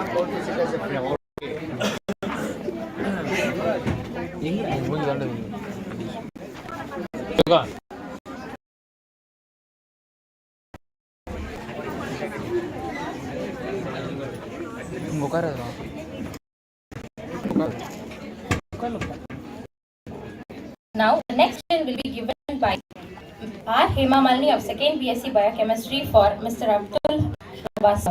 Now, the next question will be given by R. Hema Malini of 2nd BSc Biochemistry for Mr. Abdul Nawaz.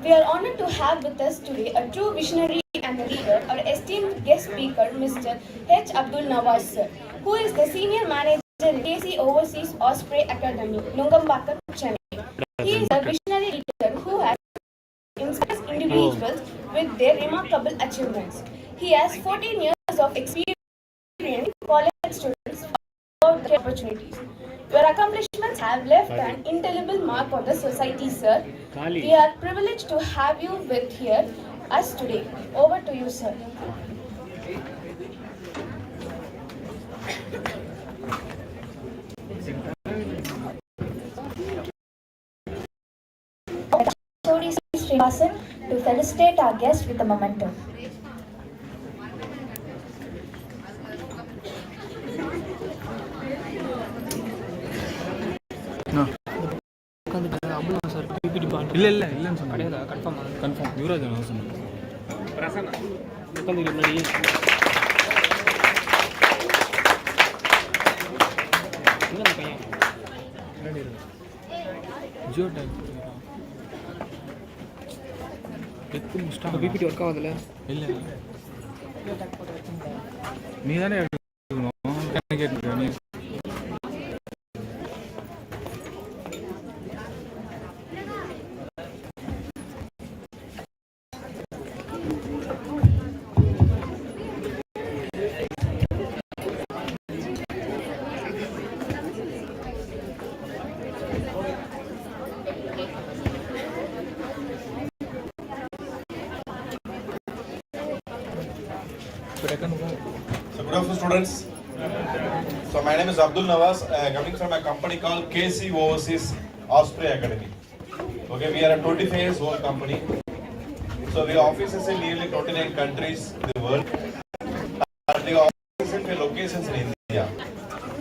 We are honored to have with us today a true visionary and a leader, our esteemed guest speaker, Mr. H. Abdul Nawaz, sir, who is the Senior Manager at KC Overseas Osprey Academy, Nungambakam, Chennai. He is a visionary leader who has inspired individuals with their remarkable achievements. He has 14 years of experience in college students for their opportunities. Your accomplishments have left an indelible mark on the society, sir. We are privileged to have you with here us today. Over to you, sir. Srinivasan to felicitate our guest with a memento. இல்லைன்னு சொன்னாங்க. Confirm Yuvraj சொன்னாங்க. Jio take PPT work ஆகுதுல்ல? இல்லை நீ தானே எடுக்கணும். நீ So good afternoon, students. So my name is Abdul Nawaz, coming from a company called KC Overseas Osprey Academy. Okay, we are a 25 years old company. So we have offices in nearly 29 countries in the world. And we have offices in locations in India.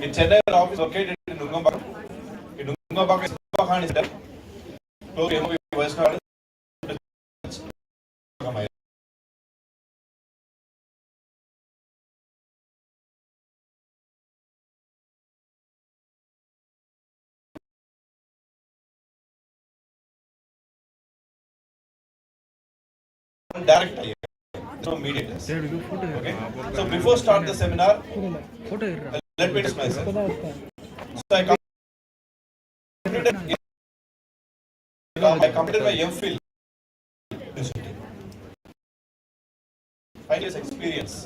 In Chennai, our office is located in Nungambakam. In Nungambakam is Bahan is there. Close to MOB Western. Direct no mediators. Okay. So before start the seminar, let me introduce myself. So I completed my MPhil. 5 years experience.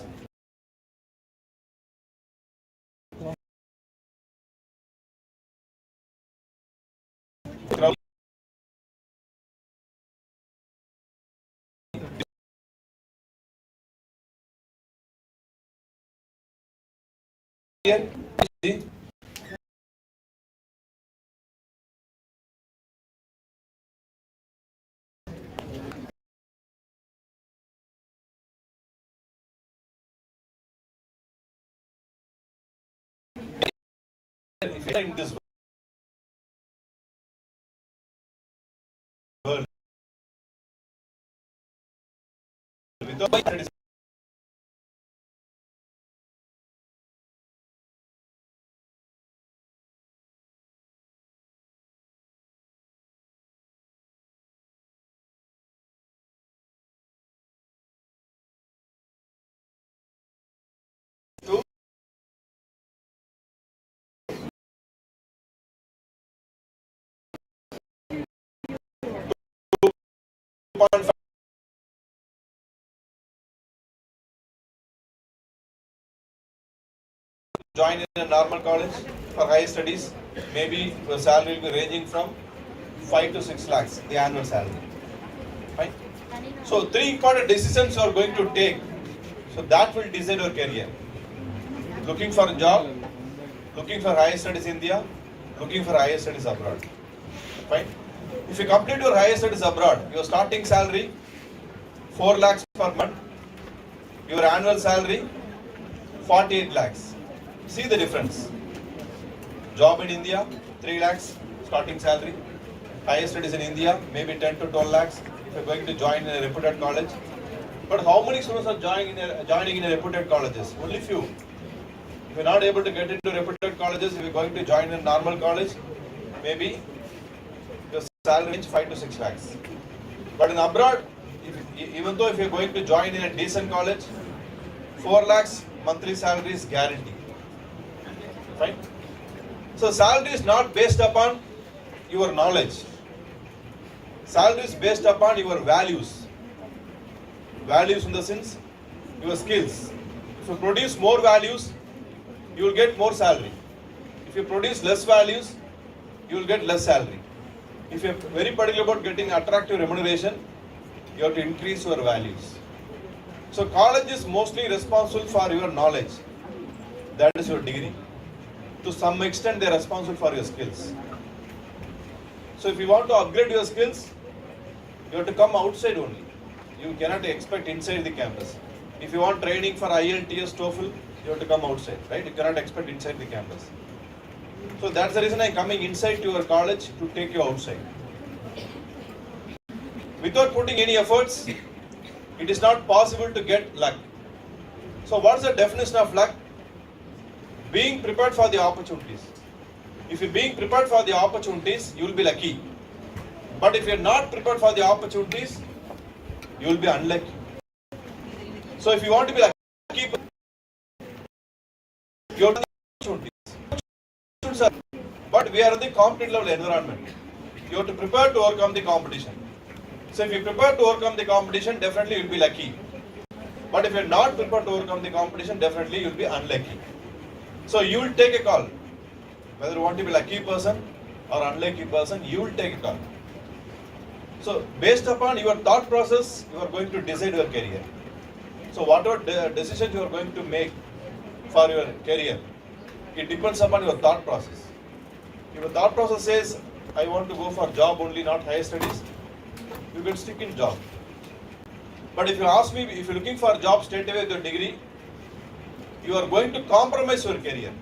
In this world, without join in a normal college for higher studies, maybe the salary will be ranging from 5 to 6 lakhs, the annual salary. Right? So 3 important decisions you are going to take So that will decide your career. Looking for a job, looking for higher studies in India, looking for higher studies abroad. Fine. If you complete your higher studies abroad, your starting salary 4 lakhs per month, your annual salary 48 lakhs. See the difference. Job in India 3 lakhs starting salary. Higher studies in India maybe 10 to 12 lakhs if you are going to join in a reputed college. But how many students are joining in a reputed colleges? Only few. If you are not able to get into reputed colleges, if you are going to join in a normal college, maybe your salary range 5 to 6 lakhs. But in abroad, even though if you are going to join in a decent college, 4 lakhs monthly salary is guaranteed. Fine. So salary is not based upon your knowledge. Salary is based upon your values. Values in the sense, your skills. If you produce more values, you will get more salary. If you produce less values, you will get less salary. If you are very particular about getting attractive remuneration, you have to increase your values. So college is mostly responsible for your knowledge. That is your degree. To some extent, they are responsible for your skills. So if you want to upgrade your skills, you have to come outside only. You cannot expect inside the campus. If you want training for IELTS, TOEFL, you have to come outside, right? You cannot expect inside the campus. So that's the reason I am coming inside to your college to take you outside. Without putting any efforts, it is not possible to get luck. So what's the definition of luck? Being prepared for the opportunities. If you're being prepared for the opportunities, you will be lucky. But if you're not prepared for the opportunities, you will be unlucky. So if you want to be lucky, you have to opportunities. But we are in the competitive level environment. You have to prepare to overcome the competition. So if you prepare to overcome the competition, definitely you will be lucky. But if you are not prepared to overcome the competition, definitely you will be unlucky. So you will take a call. Whether you want to be a lucky person or unlucky person, you will take a call. So based upon your thought process, you are going to decide your career. So whatever decisions you are going to make for your career, it depends upon your thought process. If your thought process says, I want to go for job only, not higher studies, you can stick in job. But if you ask me, if you are looking for a job straight away with your degree, you are going to compromise your career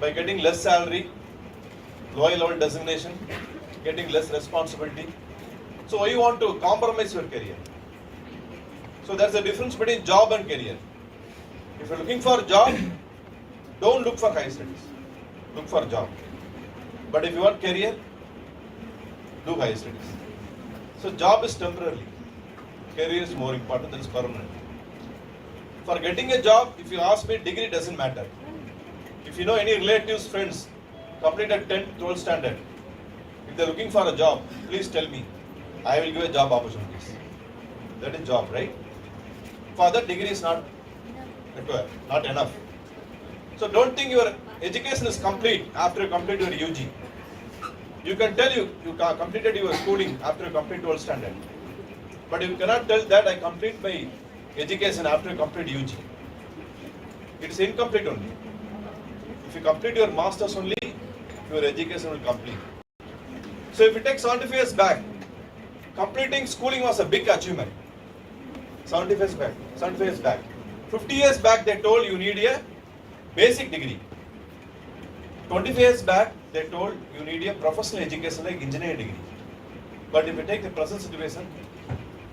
by getting less salary, lower level designation, getting less responsibility. So why you want to compromise your career? So that's the difference between job and career. If you're looking for a job, don't look for higher studies. Look for a job. But if you want career, do higher studies. So job is temporary. Career is more important than permanent. For getting a job, if you ask me, degree doesn't matter. If you know any relatives, friends, completed 10th, 12th standard, if they're looking for a job, please tell me. I will give a job opportunities. That is job, right? For that, degree is not required, not enough. So don't think your education is complete after you complete your UG. You can tell you completed your schooling after you complete 12th standard. But you cannot tell that I complete my education after you complete UG. It is incomplete only. If you complete your masters only, your education will complete. So if you take 75 years back, completing schooling was a big achievement. 75 years back. 50 years back they told you need a basic degree. 25 years back they told you need a professional education like engineering degree. But if you take the present situation,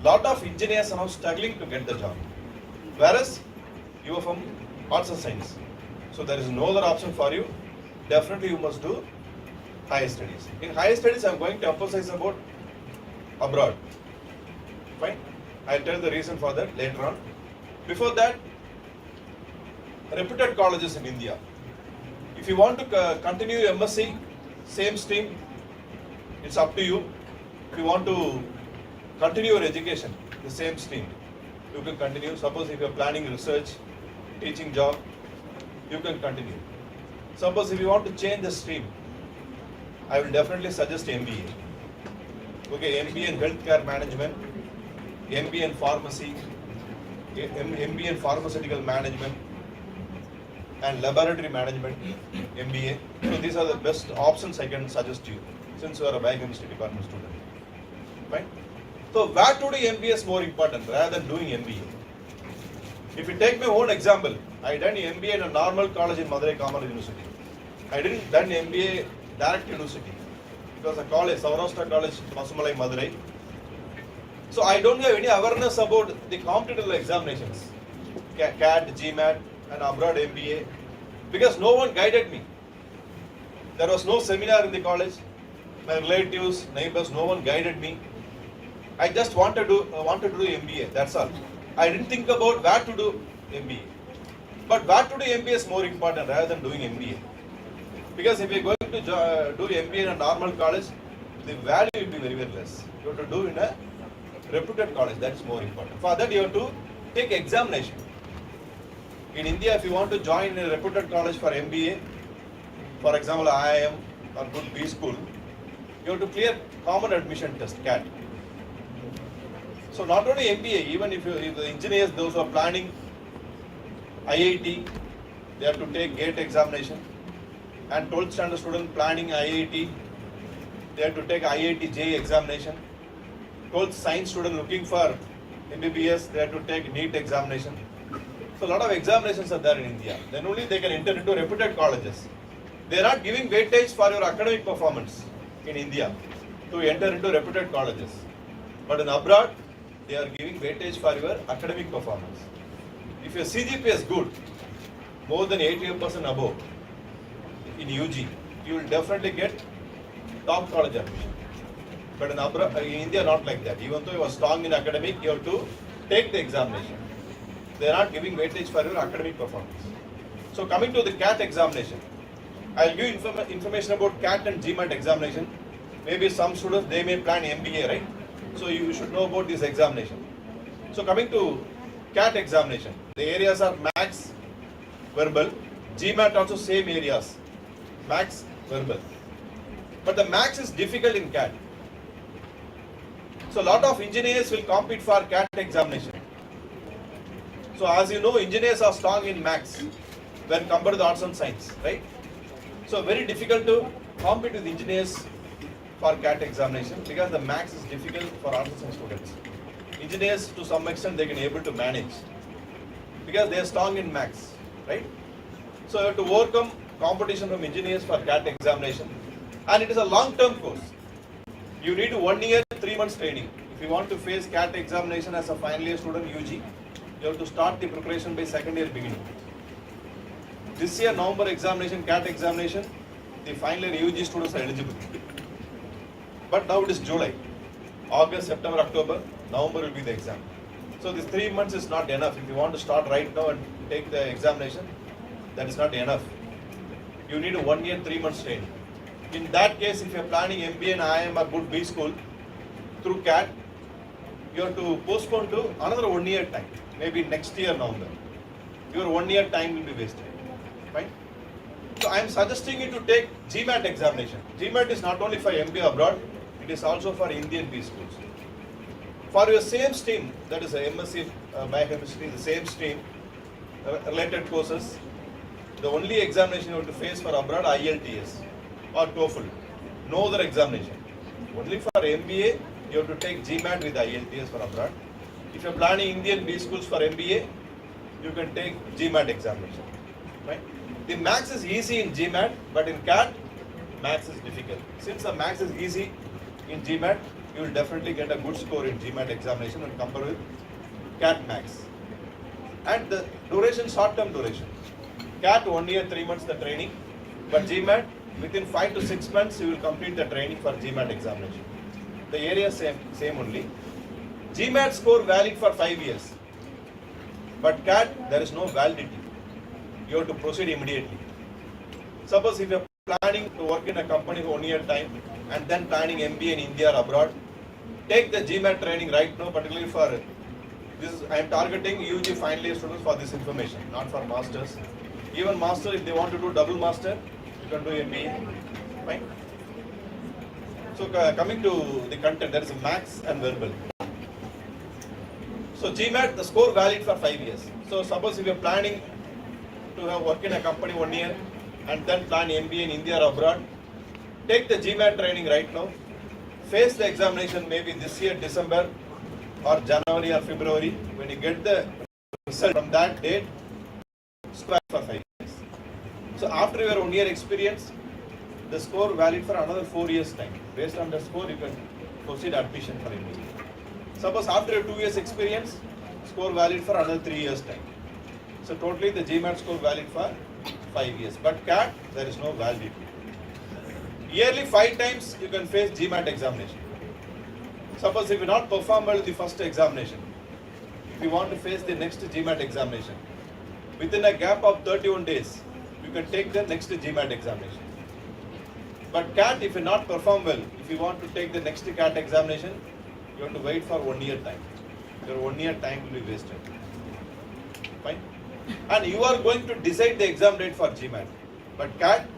lot of engineers are now struggling to get the job. Whereas you are from arts and science. So there is no other option for you. Definitely you must do higher studies. In higher studies I am going to emphasize about abroad. Fine. I will tell the reason for that later on. Before that, reputed colleges in India. If you want to continue your MSc, same stream, it's up to you. If you want to continue your education, the same stream, you can continue. Suppose if you are planning research, teaching job, you can continue. Suppose if you want to change the stream, I will definitely suggest MBA. Okay, MBA in healthcare management, MBA in pharmacy, MBA in pharmaceutical management and laboratory management, MBA. So these are the best options I can suggest you since you are a biochemistry department student. Fine. So where to do MBA is more important rather than doing MBA. If you take my own example, I done MBA in a normal college in Madurai Commerce University. I didn't done MBA direct university. It was a college, Saurashtra College, Masumalai, Madurai. So I don't have any awareness about the competitive examinations, CAT, GMAT, and abroad MBA, because no one guided me. There was no seminar in the college. My relatives, neighbors, no one guided me. I just wanted to do MBA. That's all. I didn't think about where to do MBA. But where to do MBA is more important rather than doing MBA. Because if you're going to do MBA in a normal college, the value will be very, very less. You have to do in a reputed college. That is more important. For that, you have to take examination. In India, if you want to join a reputed college for MBA, for example, IIM or good B school, you have to clear common admission test, CAT. So not only MBA, even if the engineers, those who are planning IIT, they have to take GATE examination. And 12th standard student planning IIT, they have to take IIT JEE examination. 12th science student looking for MBBS, they have to take NEET examination. So a lot of examinations are there in India. Then only they can enter into reputed colleges. They are not giving weightage for your academic performance in India to enter into reputed colleges. But in abroad, they are giving weightage for your academic performance. If your CGPA is good, more than 80% above in UG, you will definitely get top college admission. But in India, not like that. Even though you are strong in academic, you have to take the examination. They are not giving weightage for your academic performance. So coming to the CAT examination, I will give information about CAT and GMAT examination. Maybe some students, they may plan MBA, right? So you should know about this examination. So coming to CAT examination, the areas are maths, verbal, GMAT also same areas, maths, verbal. But the maths is difficult in CAT. So a lot of engineers will compete for CAT examination. So as you know, engineers are strong in maths when compared to the arts and science, right? So very difficult to compete with engineers for CAT examination because the maths is difficult for arts and science students. Engineers to some extent they can able to manage because they are strong in maths, right? So you have to overcome competition from engineers for CAT examination, and it is a long-term course. You need 1 year, 3 months training. If you want to face CAT examination as a final year student UG, you have to start the preparation by second year beginning. This year November examination, CAT examination, the final year UG students are eligible. But now it is July, August, September, October, November will be the exam. So this 3 months is not enough. If you want to start right now and take the examination, that is not enough. You need a 1 year, 3 months training. In that case, if you are planning MBA and IIM or good B school through CAT, you have to postpone to another 1 year time, maybe next year November. Your 1 year time will be wasted. Fine? So I am suggesting you to take GMAT examination. GMAT is not only for MBA abroad, it is also for Indian B schools. For your same stream, that is a MSc biochemistry, the same stream, related courses, the only examination you have to face for abroad IELTS or TOEFL. No other examination. Only for MBA, you have to take GMAT with IELTS for abroad. If you are planning Indian B schools for MBA, you can take GMAT examination. Right? The maths is easy in GMAT, but in CAT, maths is difficult. Since the maths is easy in GMAT, you will definitely get a good score in GMAT examination when compared with CAT maths. And the duration, short-term duration. CAT 1 year, 3 months the training, but GMAT within 5 to 6 months you will complete the training for GMAT examination. The area same only. GMAT score valid for 5 years, but CAT there is no validity. You have to proceed immediately. Suppose if you are planning to work in a company for 1 year time and then planning MBA in India or abroad, take the GMAT training right now, particularly for this. I am targeting UG final year students for this information, not for masters. Even master, if they want to do double master, you can do MBA. Fine. So coming to the content, there is maths and verbal. So GMAT, the score valid for 5 years. So suppose if you are planning to have work in a company 1 year and then plan MBA in India or abroad, take the GMAT training right now. Face the examination maybe this year December or January or February. When you get the result from that date, score for 5 years. So after your 1 year experience, the score valid for another 4 years time. Based on the score, you can proceed admission for MBA. Suppose after your 2 years experience, score valid for another 3 years time. So totally the GMAT score valid for 5 years. But CAT, there is no validity. Yearly 5 times you can face GMAT examination. Suppose if you not perform well in the first examination, if you want to face the next GMAT examination, within a gap of 31 days, you can take the next GMAT examination. But CAT, if you not perform well, if you want to take the next CAT examination, you have to wait for 1 year time. Your 1 year time will be wasted. Fine? And you are going to decide the exam date for GMAT. But CAT,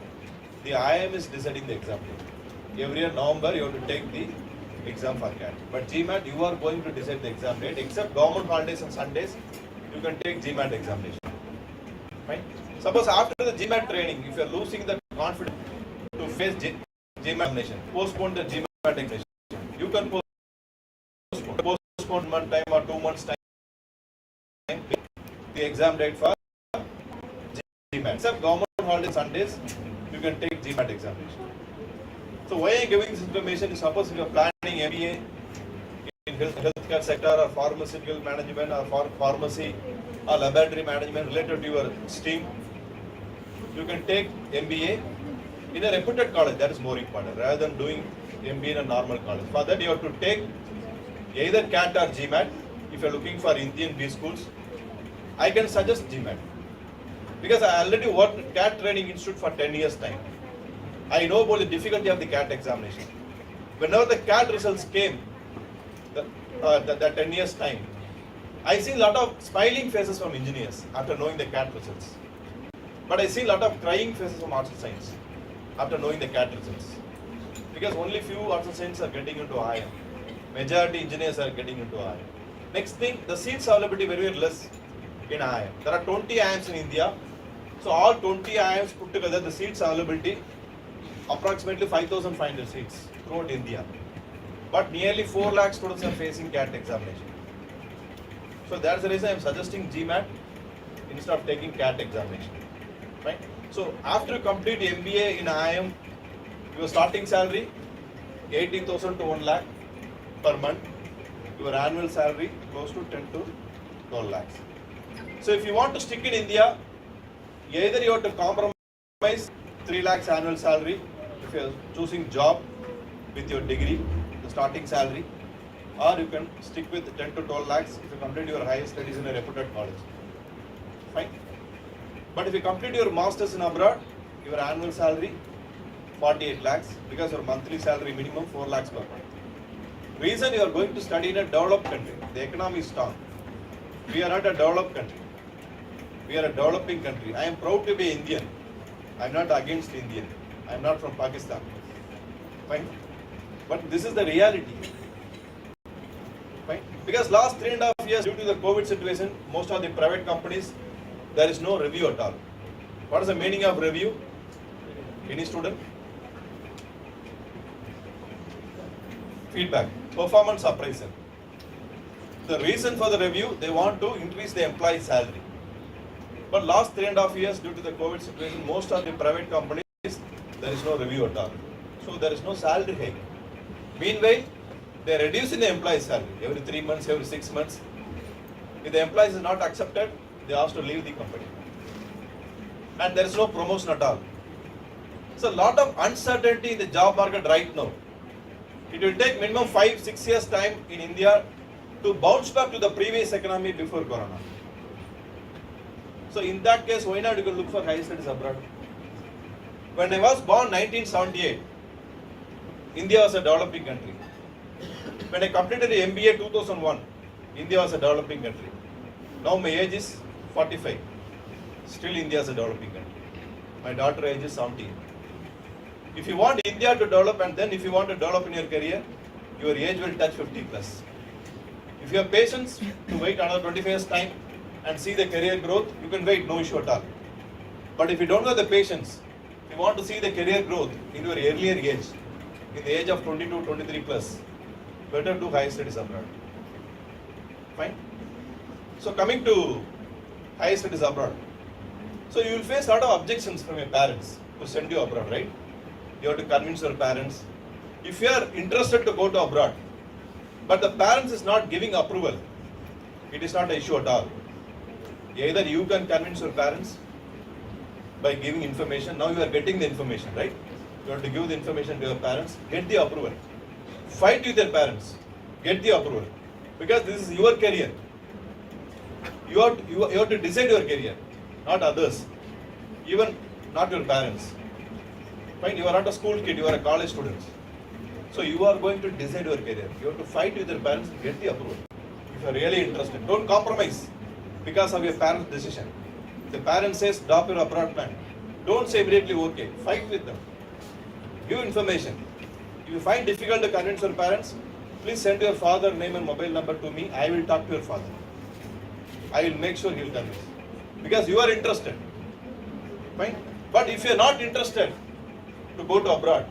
the IIM is deciding the exam date. Every year November, you have to take the exam for CAT. But GMAT, you are going to decide the exam date. Except government holidays and Sundays, you can take GMAT examination. Fine? Suppose after the GMAT training, if you are losing the confidence to face GMAT examination, postpone the GMAT examination. You can postpone 1 time or 2 months time the exam date for GMAT. Except government holidays Sundays, you can take GMAT examination. So why I am giving this information is suppose if you are planning MBA in healthcare sector or pharmaceutical management or pharmacy or laboratory management related to your stream, you can take MBA in a reputed college. That is more important rather than doing MBA in a normal college. For that you have to take either CAT or GMAT. If you are looking for Indian B schools, I can suggest GMAT. Because I already worked at CAT Training Institute for 10 years time. I know about the difficulty of the CAT examination. Whenever the CAT results came, the 10 years time, I see a lot of smiling faces from engineers after knowing the CAT results. But I see a lot of crying faces from arts and science after knowing the CAT results. Because only few arts and science are getting into IIM. Majority engineers are getting into IIM. Next thing, the seats availability very less in IIM. There are 20 IIMs in India. So all 20 IIMs put together, the seats availability approximately 5,500 seats throughout India. But nearly 4 lakh students are facing CAT examination. So that's the reason I am suggesting GMAT instead of taking CAT examination. Right? So after you complete MBA in IIM, your starting salary 80,000 to 1 lakh per month. Your annual salary close to 10 to 12 lakhs. So if you want to stick in India, either you have to compromise 3 lakhs annual salary if you are choosing job with your degree, the starting salary, or you can stick with 10 to 12 lakhs if you complete your higher studies in a reputed college. Fine. But if you complete your masters in abroad, your annual salary 48 lakhs because your monthly salary minimum 4 lakhs per month. Reason you are going to study in a developed country, the economy is strong. We are not a developed country. We are a developing country. I am proud to be Indian. I am not against Indian. I am not from Pakistan. Fine. But this is the reality. Fine. Because last 3.5 years due to the COVID situation, most of the private companies, there is no review at all. What is the meaning of review? Any student? Feedback. Performance appraisal. The reason for the review, they want to increase the employee salary. But last 3.5 years due to the COVID situation, most of the private companies, there is no review at all. So there is no salary hike. Meanwhile, they are reducing the employee salary every 3 months, every 6 months. If the employees is not accepted, they are asked to leave the company. And there is no promotion at all. So a lot of uncertainty in the job market right now. It will take minimum 5-6 years time in India to bounce back to the previous economy before Corona. So in that case, why not you can look for higher studies abroad? When I was born 1978, India was a developing country. When I completed the MBA 2001, India was a developing country. Now my age is 45. Still India is a developing country. My daughter age is 17. If you want India to develop and then if you want to develop in your career, your age will touch 50 plus. If you have patience to wait another 25 years time and see the career growth, you can wait, no issue at all. But if you don't have the patience, you want to see the career growth in your earlier age, in the age of 22, 23 plus, better do higher studies abroad. Fine? So coming to higher studies abroad. So you will face a lot of objections from your parents to send you abroad, right? You have to convince your parents. If you are interested to go to abroad, but the parents is not giving approval, it is not an issue at all. Either you can convince your parents by giving information. Now you are getting the information, right? You have to give the information to your parents, get the approval. Fight with your parents, get the approval. Because this is your career. You have to decide your career, not others. Even not your parents. Fine, you are not a school kid, you are a college student. So you are going to decide your career. You have to fight with your parents to get the approval. If you are really interested, don't compromise because of your parents' decision. The parent says drop your abroad plan. Don't say immediately okay. Fight with them. Give information. If you find difficult to convince your parents, please send your father name and mobile number to me. I will talk to your father. I will make sure he will convince. Because you are interested. Fine. But if you are not interested to go to abroad,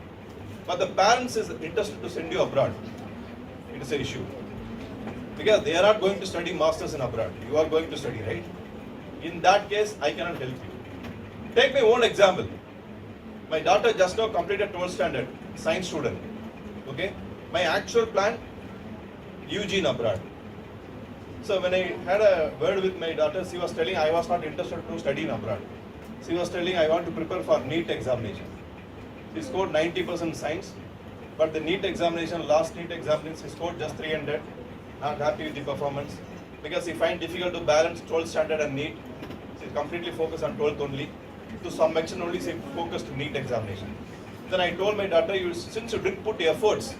but the parents is interested to send you abroad, it is an issue. Because they are not going to study masters in abroad. You are going to study, right? In that case, I cannot help you. Take my own example. My daughter just now completed 12th standard, science student. Okay? My actual plan, UG in abroad. So when I had a word with my daughter, she was telling I was not interested to study in abroad. She was telling I want to prepare for NEET examination. She scored 90% science, but the NEET examination, last NEET examination, she scored just 300. Not happy with the performance because she find difficult to balance 12th standard and NEET. She completely focused on 12th only. To some extent only she focused on NEET examination. Then I told my daughter, since you didn't put efforts,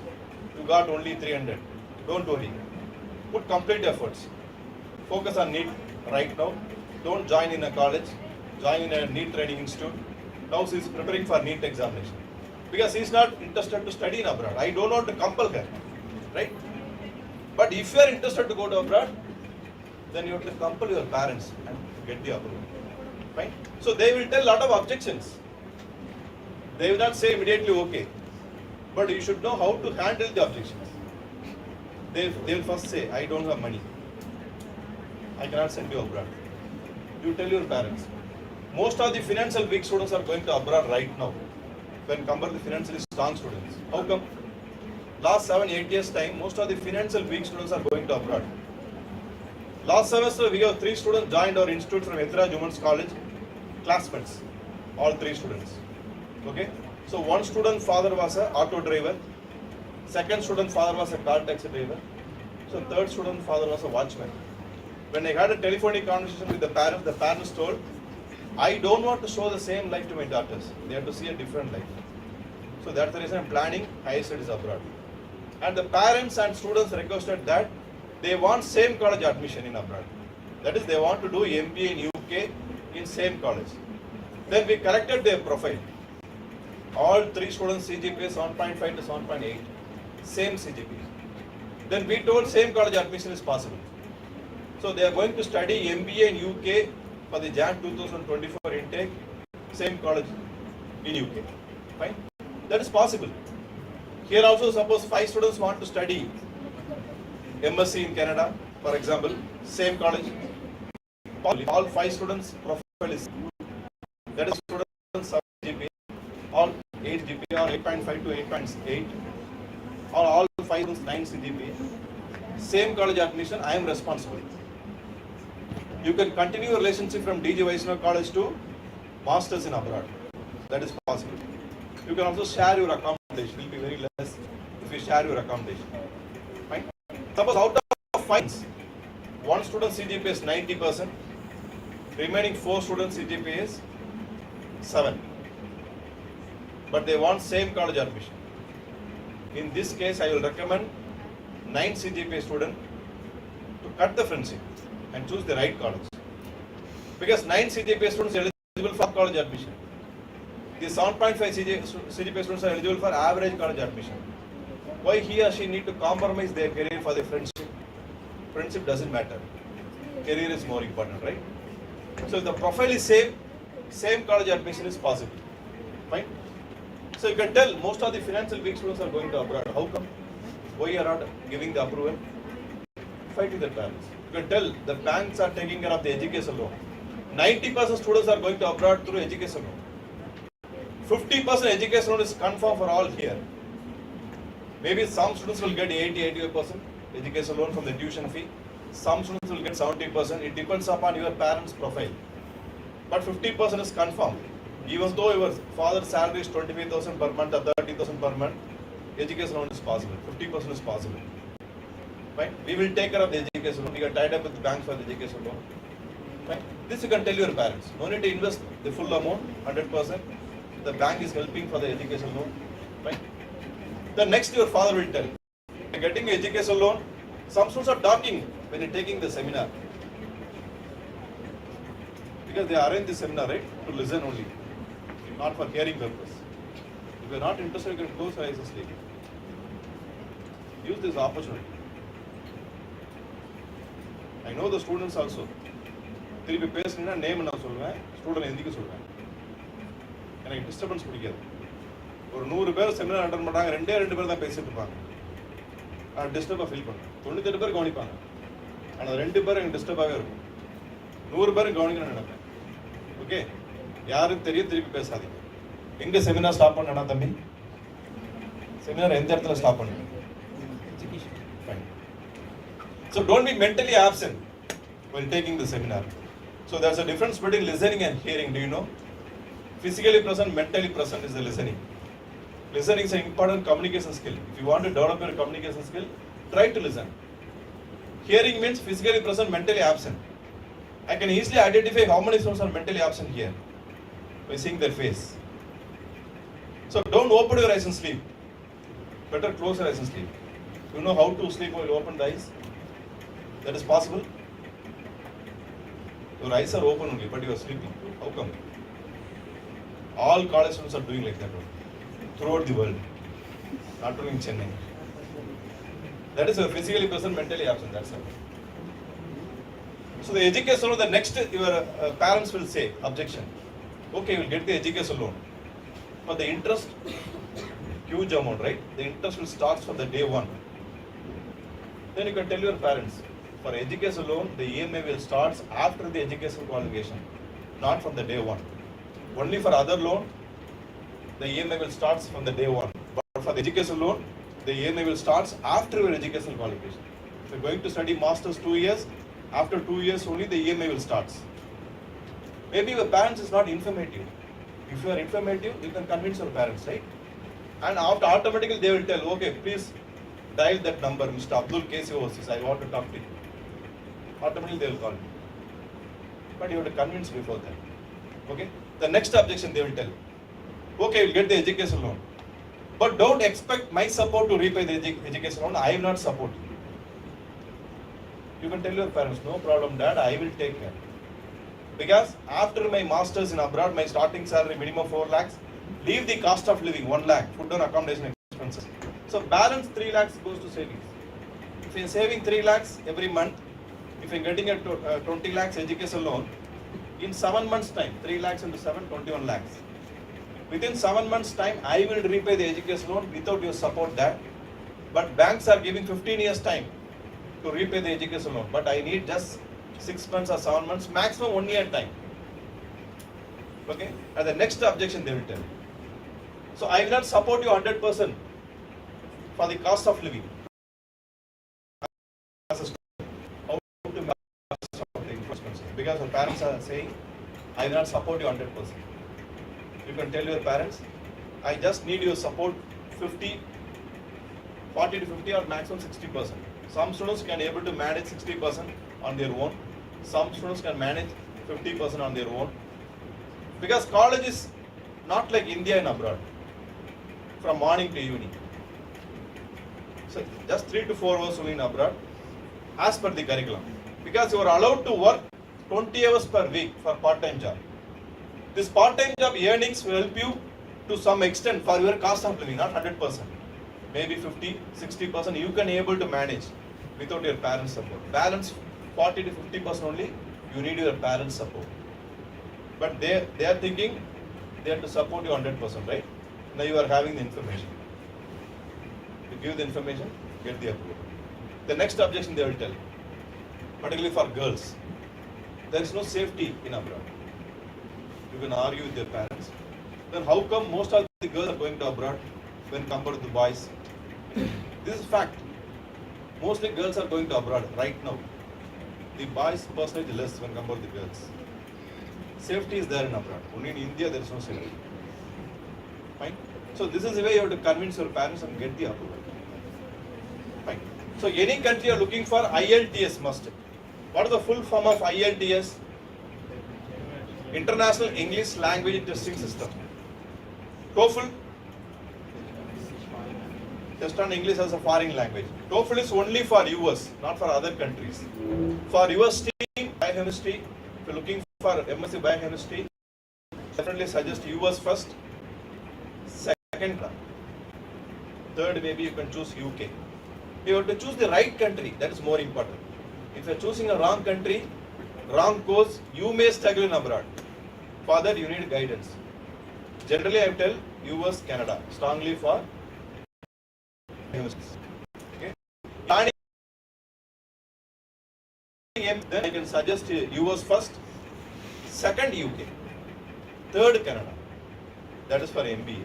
you got only 300. Don't worry. Put complete efforts. Focus on NEET right now. Don't join in a college. Join in a NEET training institute. Now she is preparing for NEET examination. Because she is not interested to study in abroad. I don't want to compel her. Right? But if you are interested to go to abroad, then you have to compel your parents and get the approval. Right? So they will tell a lot of objections. They will not say immediately okay. But you should know how to handle the objections. They will first say, I don't have money. I cannot send you abroad. You tell your parents. Most of the financial weak students are going to abroad right now. When compared to financially strong students. How come? Last 7-8 years time, most of the financial weak students are going to abroad. Last semester, we have 3 students joined our institute from Ethiraj Women's College, classmates, all 3 students. Okay? So one student father was an auto driver, second student father was a car taxi driver, so third student father was a watchman. When I had a telephonic conversation with the parents told, I don't want to show the same life to my daughters. They have to see a different life. So that's the reason I'm planning higher studies abroad. And the parents and students requested that they want same college admission in abroad. That is, they want to do MBA in UK in same college. Then we corrected their profile. All 3 students CGPA 7.5 to 7.8, same CGPA. Then we told same college admission is possible. So they are going to study MBA in UK for the Jan 2024 intake, same college in UK. Fine? That is possible. Here also suppose 5 students want to study MSc in Canada, for example, same college. All 5 students profile is, that is students of GPA, all 8 GPA or 8.5 to 8.8, or all 5 students 9 CGPA. Same college admission, I am responsible. You can continue your relationship from DG Vaishnav College to Masters in abroad. That is possible. You can also share your accommodation. It will be very less if you share your accommodation. Fine. Suppose out of 5, one student CGPA is 90%, remaining 4 students CGPA is 7. But they want same college admission. In this case, I will recommend 9 CGPA student to cut the friendship and choose the right college. Because 9 CGPA students are eligible for college admission. The 7.5 CGPA students are eligible for average college admission. Why he or she need to compromise their career for their friendship? friendship doesn't matter. Career is more important, right? So if the profile is same college admission is possible. Fine. So you can tell most of the financial weak students are going to abroad. How come? Why you are not giving the approval? Fight with the parents. You can tell the banks are taking care of the education loan. 90% students are going to abroad through education loan. 50% education loan is confirmed for all here. Maybe some students will get 80-85% education loan from the tuition fee. Some students will get 70%. It depends upon your parents' profile. But 50% is confirmed. Even though your father's salary is 25,000 per month or 30,000 per month, education loan is possible. 50% is possible. Right? We will take care of the education loan. We are tied up with the banks for the education loan. Right? This you can tell your parents. No need to invest the full amount, 100%. The bank is helping for the education loan. Right? The next your father will tell. Getting education loan, some students are talking when you're taking the seminar. Because they arrange the seminar, right? To listen only. Not for hearing purpose. If you're not interested, you can close your eyes and sleep. Use this opportunity. I know the students also. திருப்பி பேசுனீங்கன்னா name நான் சொல்லுவேன், student எந்திக்க சொல்லுவேன். எனக்கு disturbance பிடிக்காது. ஒரு 100 பேர் seminar attend பண்ணுறாங்க, 2 பேர் தான் பேசிட்டு இருப்பாங்க. நான் டிஸ்டர்பாக ஃபீல் பண்ணுவேன். 98 பேர் கவனிப்பாங்க. ஆனால் 2 பேர் எனக்கு டிஸ்டர்பாகவே இருக்கும். 100 பேரும் கவனிக்கணும்னு நினைப்பேன். ஓகே, யாரும் தெரியும் திருப்பி பேசாதீங்க. எங்கே செமினார் ஸ்டாப் பண்ணா தம்பி? செமினார் எந்த இடத்துல ஸ்டாப் பண்ணுங்க? So don't be mentally absent while taking the seminar. So there's a difference between listening and hearing. Do you know? Physically present, mentally present is the listening. Listening is an important communication skill. If you want to develop your communication skill, try to listen. Hearing means physically present, mentally absent. I can easily identify how many students are mentally absent here by seeing their face. So don't open your eyes and sleep. Better close your eyes and sleep. You know how to sleep while you open the eyes? That is possible. Your eyes are open only, but you are sleeping. How come? All college students are doing like that throughout the world, not only in Chennai. That is a physically present, mentally absent. That's all. So the education loan, the next your parents will say objection. Okay, you will get the education loan, but the interest, huge amount, right? The interest will start from the day one. Then you can tell your parents, for education loan, the EMI will start after the education qualification, not from the day one. Only for other loan, the EMI will start from the day one. But for the education loan, the EMI will start after your educational qualification. If you're going to study masters 2 years, after 2 years only the EMI will start. Maybe your parents is not informative. If you are informative, you can convince your parents, right? And after automatically they will tell, okay, please dial that number, Mr. Abdul KC Overseas, I want to talk to you. Automatically they will call you. But you have to convince before that. Okay? The next objection they will tell, okay, you will get the education loan. But don't expect my support to repay the education loan. I will not support you. You can tell your parents, no problem, Dad, I will take care. Because after my masters in abroad, my starting salary minimum 4 lakhs, leave the cost of living 1 lakh, food and accommodation expenses. So balance 3 lakhs goes to savings. If you are saving 3 lakhs every month, if you are getting a 20 lakhs education loan, in 7 months time, 3 lakhs into 7, 21 lakhs. Within 7 months time, I will repay the education loan without your support that. But banks are giving 15 years time to repay the education loan. But I need just 6 months or 7 months, maximum 1 year time. Okay? And the next objection they will tell. So I will not support you 100% for the cost of living. How to manage cost of living expenses? Because your parents are saying, I will not support you 100%. You can tell your parents, I just need your support 40 to 50 or maximum 60%. Some students can able to manage 60% on their own. Some students can manage 50% on their own. Because college is not like India and abroad, from morning to evening. So just 3 to 4 hours only in abroad, as per the curriculum. Because you are allowed to work 20 hours per week for part-time job. This part-time job earnings will help you to some extent for your cost of living, not 100%. Maybe 50, 60% you can able to manage. without your parents' support. Balance 40 to 50% only, you need your parents' support. But they are thinking they have to support you 100%, right? Now you are having the information. You give the information, get the approval. The next objection they will tell, particularly for girls, there is no safety in abroad. You can argue with their parents. Then how come most of the girls are going to abroad when compared to the boys? This is fact. Mostly girls are going to abroad right now. The boys percentage less when compared to the girls. Safety is there in abroad. Only in India there is no safety. Fine. So this is the way you have to convince your parents and get the approval. Fine. So any country you are looking for IELTS must. What is the full form of IELTS? International English Language Testing System. TOEFL, test on English as a foreign language. TOEFL is only for US, not for other countries. For US stream, biochemistry, if you are looking for MSc biochemistry, definitely suggest US first, second, third maybe you can choose UK. You have to choose the right country, that is more important. If you are choosing a wrong country, wrong course, you may struggle in abroad. For that you need guidance. Generally I tell US, Canada, strongly for okay. Then I can suggest US first, second UK, third Canada. That is for MBA.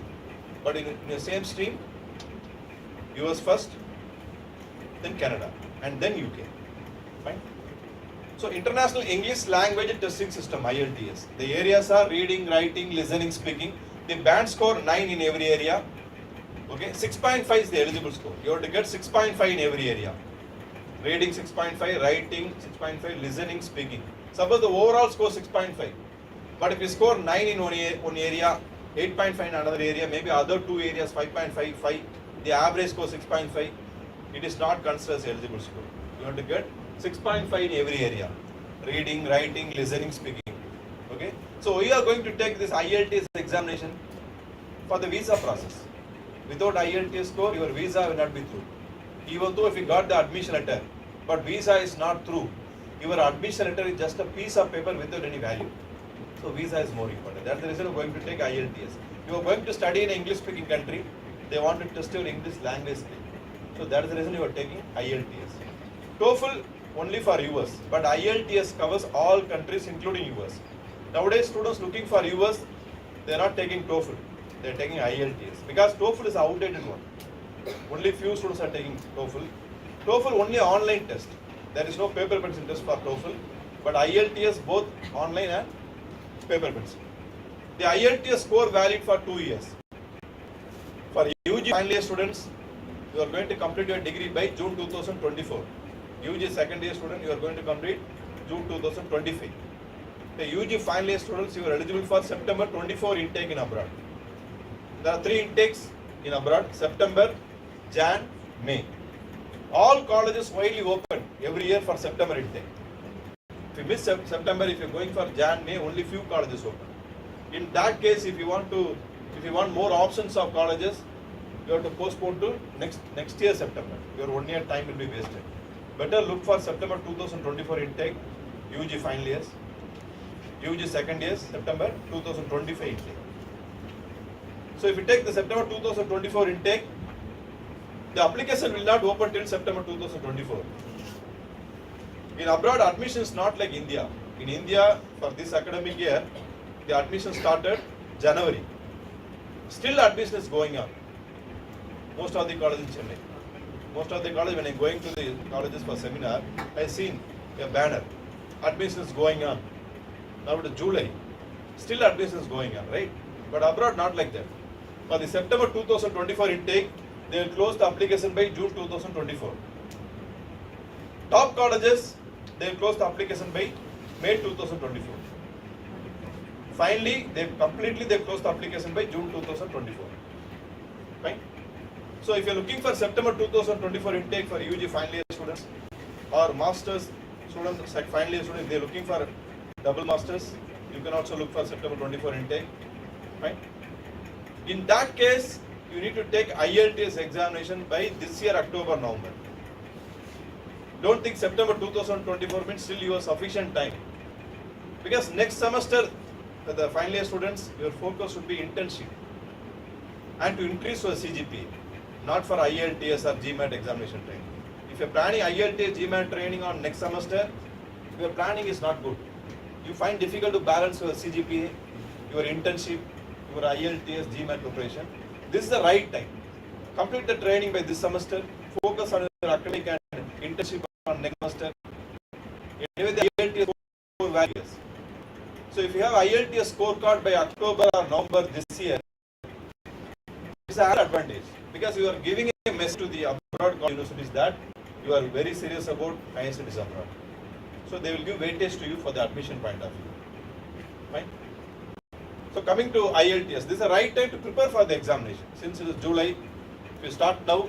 But in the same stream, US first, then Canada, and then UK. Fine. So International English Language Testing System, IELTS. The areas are reading, writing, listening, speaking. The band score 9 in every area. Okay, 6.5 is the eligible score. You have to get 6.5 in every area. Reading 6.5, writing 6.5, listening, speaking. Suppose the overall score 6.5. But if you score 9 in one area, 8.5 in another area, maybe other two areas 5.5, 5, the average score 6.5, it is not considered as eligible score. You have to get 6.5 in every area. Reading, writing, listening, speaking. Okay. So we are going to take this IELTS examination for the visa process. Without IELTS score, your visa will not be through. Even though if you got the admission letter, but visa is not through, your admission letter is just a piece of paper without any value. So visa is more important. That's the reason we are going to take IELTS. You are going to study in an English speaking country, they want to test your English language skill. So that is the reason you are taking IELTS. TOEFL only for US, but IELTS covers all countries including US. Nowadays students looking for US, they are not taking TOEFL, they are taking IELTS because TOEFL is an outdated one. Only few students are taking TOEFL. TOEFL only online test. There is no paper pencil test for TOEFL, but IELTS both online and paper pencil. The IELTS score valid for 2 years. For UG final year students, you are going to complete your degree by June 2024. UG second year student, you are going to complete June 2025. The UG final year students, you are eligible for September 24 intake in abroad. There are 3 intakes in abroad: September, Jan, May. All colleges widely open every year for September intake. If you miss September, if you are going for Jan, May, only few colleges open. In that case, if you want more options of colleges, you have to postpone to next year September. Your 1 year time will be wasted. Better look for September 2024 intake, UG final years, UG second years, September 2025 intake. So if you take the September 2024 intake, the application will not open till September 2024. In abroad, admission is not like India. In India, for this academic year, the admission started January. Still admission is going on. Most of the colleges in Chennai. Most of the colleges, when I am going to the colleges for seminar, I have seen a banner. Admission is going on. Now it is July. Still admission is going on, right? But abroad, not like that. For the September 2024 intake, they will close the application by June 2024. Top colleges, they will close the application by May 2024. Finally, they close the application by June 2024. Fine. So if you are looking for September 2024 intake for UG final year students or masters students, final year students, they are looking for double masters, you can also look for September 24 intake. Fine. In that case, you need to take IELTS examination by this year October, November. Don't think September 2024 means still you have sufficient time. Because next semester, the final year students, your focus should be internship and to increase your CGPA, not for IELTS or GMAT examination training. If you're planning IELTS, GMAT training on next semester, your planning is not good. You find difficult to balance your CGPA, your internship, your IELTS, GMAT preparation. This is the right time. Complete the training by this semester. Focus on your academic and internship on next semester. Anyway, the IELTS score values. So if you have IELTS scorecard by October or November this year, it's an advantage because you are giving a message to the abroad universities that you are very serious about higher studies abroad. So they will give weightage to you for the admission point of view. Fine. So coming to IELTS, this is the right time to prepare for the examination. Since it is July, if you start now,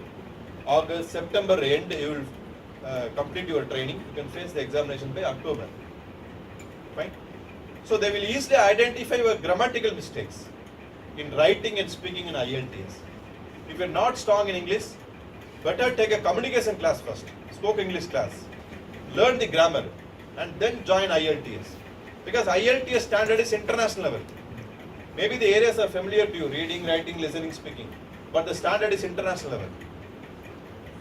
August, September end, you will complete your training. You can face the examination by October. Fine. So they will easily identify your grammatical mistakes in writing and speaking in IELTS. If you are not strong in English, better take a communication class first, spoken English class. Learn the grammar and then join IELTS. Because IELTS standard is international level. Maybe the areas are familiar to you, reading, writing, listening, speaking. But the standard is international level.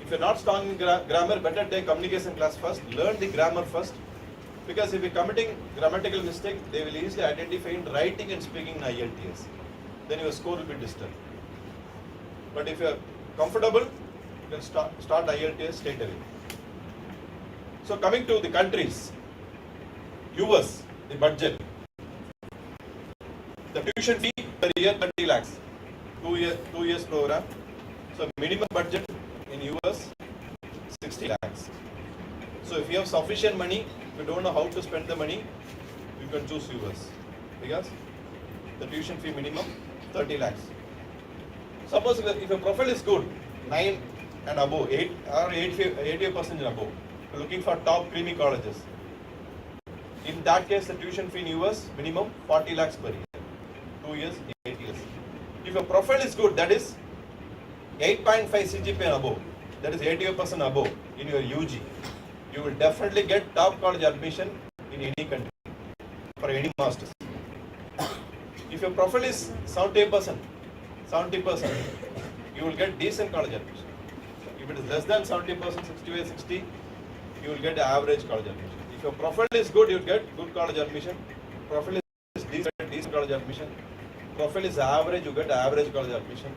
If you are not strong in grammar, better take communication class first, learn the grammar first. Because if you are committing grammatical mistake, they will easily identify in writing and speaking in IELTS. Then your score will be disturbed. But if you are comfortable, you can start IELTS straight away. So coming to the countries, US, the budget. The tuition fee per year 30 lakhs, 2 years program. So minimum budget in US 60 lakhs. So if you have sufficient money, if you don't know how to spend the money, you can choose US because the tuition fee minimum 30 lakhs. Suppose if your profile is good, 9 and above, 8 or 80% and above, you're looking for top creamy colleges. In that case, the tuition fee in US minimum 40 lakhs per year, 2 years, 8 years. If your profile is good, that is 8.5 CGPA and above, that is 80% above in your UG, you will definitely get top college admission in any country for any masters. If your profile is 70%, you will get decent college admission. If it is less than 70%, 60, you will get average college admission. If your profile is good, you will get good college admission. Profile is decent college admission. Profile is average, you get average college admission.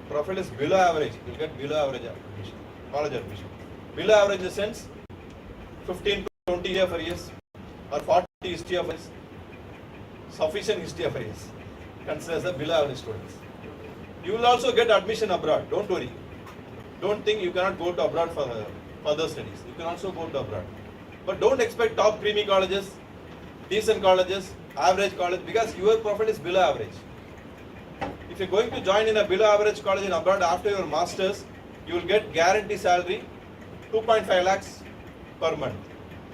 Profile is below average, you will get below average admission, college admission. Below average in the sense 15 to 20 years for years or 40 history of years, sufficient history of years, considered as a below average students. You will also get admission abroad, don't worry. Don't think you cannot go to abroad for further studies. You can also go to abroad. But don't expect top creamy colleges, decent colleges, average college, because your profile is below average. If you are going to join in a below average college in abroad after your masters, you will get guarantee salary 2.5 lakhs per month.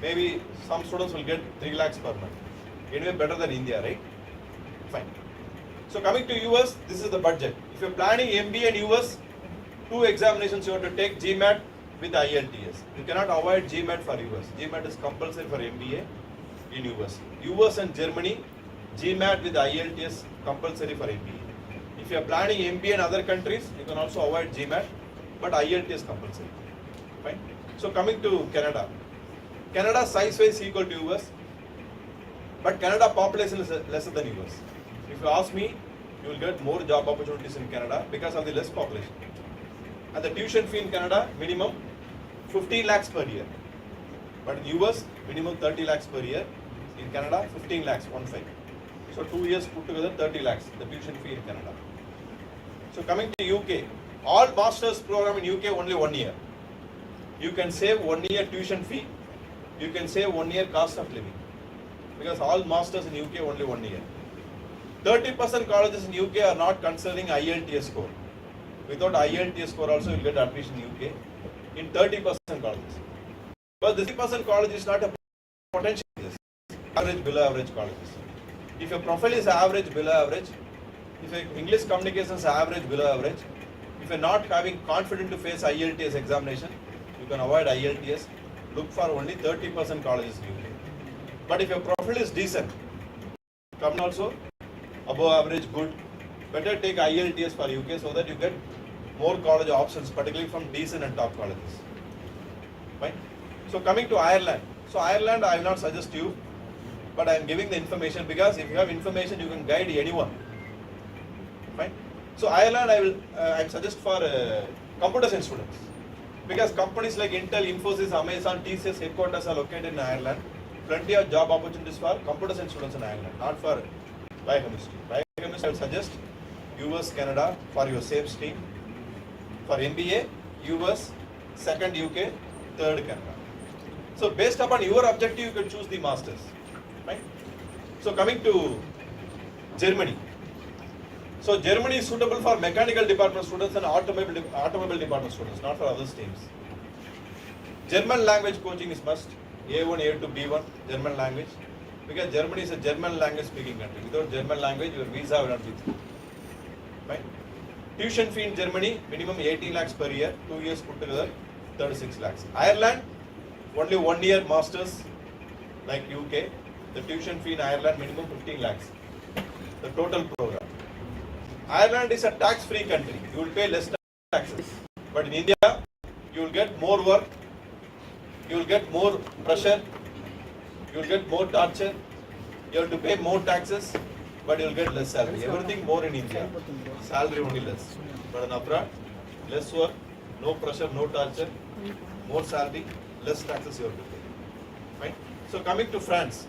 Maybe some students will get 3 lakhs per month. Anyway, better than India, right? Fine. So coming to US, this is the budget. If you are planning MBA in US, 2 examinations you have to take, GMAT with IELTS. You cannot avoid GMAT for US. GMAT is compulsory for MBA in US. US and Germany, GMAT with IELTS compulsory for MBA. If you are planning MBA in other countries, you can also avoid GMAT, but IELTS compulsory. Fine. So coming to Canada. Canada size-wise equal to US, but Canada population is lesser than US. If you ask me, you will get more job opportunities in Canada because of the less population. And the tuition fee in Canada, minimum 15 lakhs per year. But in US, minimum 30 lakhs per year. In Canada, 15 lakhs, 1.5. So 2 years put together, 30 lakhs, the tuition fee in Canada. So coming to UK, all masters program in UK only 1 year. You can save 1 year tuition fee, you can save 1 year cost of living. Because all masters in UK only 1 year. 30% colleges in UK are not considering IELTS score. Without IELTS score also you will get admission in UK in 30% colleges. But this 30% college is not a potential, average, below average colleges. If your profile is average, below average, if your English communication is average, below average, if you are not having confidence to face IELTS examination, you can avoid IELTS look for only 30% colleges in UK. But if your profile is decent, come also above average, good, better take IELTS for UK so that you get more college options, particularly from decent and top colleges. Fine. So coming to Ireland. So Ireland, I will not suggest you, but I am giving the information because if you have information, you can guide anyone. Fine. So Ireland, I suggest for computer science students because companies like Intel, Infosys, Amazon, TCS headquarters are located in Ireland. Plenty of job opportunities for computer science students in Ireland, not for biochemistry. Biochemistry, I will suggest US, Canada for your same stream. For MBA, US, second UK, third Canada. So based upon your objective, you can choose the masters. Right? So coming to Germany. So Germany is suitable for mechanical department students and automobile department students, not for other streams. German language coaching is must. A1, A2, B1, German language. Because Germany is a German language speaking country. Without German language, your visa will not be through. Right? Tuition fee in Germany, minimum 80 lakhs per year, 2 years put together, 36 lakhs. Ireland, only 1 year masters, like UK. The tuition fee in Ireland, minimum 15 lakhs. The total program. Ireland is a tax-free country. You will pay less taxes. But in India, you will get more work, you will get more pressure, you will get more torture, you have to pay more taxes, but you will get less salary. Everything more in India. Salary only less. But in abroad, less work, no pressure, no torture, more salary, less taxes you have to pay. Right? So coming to France,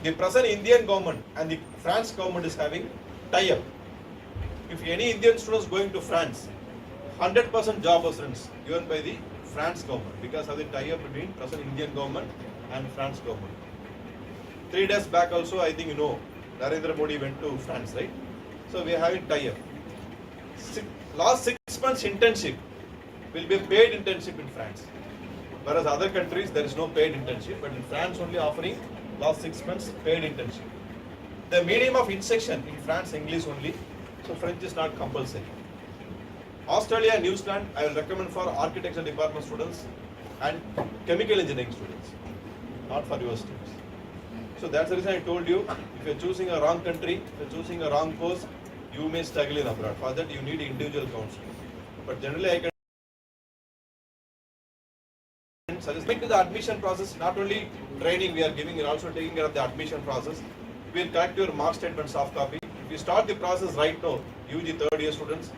the present Indian government and the France government is having tie-up. If any Indian students going to France, 100% job assurance given by the France government because of the tie-up between present Indian government and France government. 3 days back also, I think you know, Narendra Modi went to France, right? So we are having tie-up. Last 6 months internship will be a paid internship in France. Whereas other countries there is no paid internship, but in France only offering last 6 months paid internship. The medium of instruction in France English only, so French is not compulsory. Australia and New Zealand I will recommend for architecture department students and chemical engineering students, not for your students. So that's the reason I told you, if you're choosing a wrong country, if you're choosing a wrong course, you may struggle in abroad. For that you need individual counseling. But generally I can suggest to the admission process, not only training we are giving, we are also taking care of the admission process. We will collect your mark statement soft copy. If you start the process right now, UG third year students,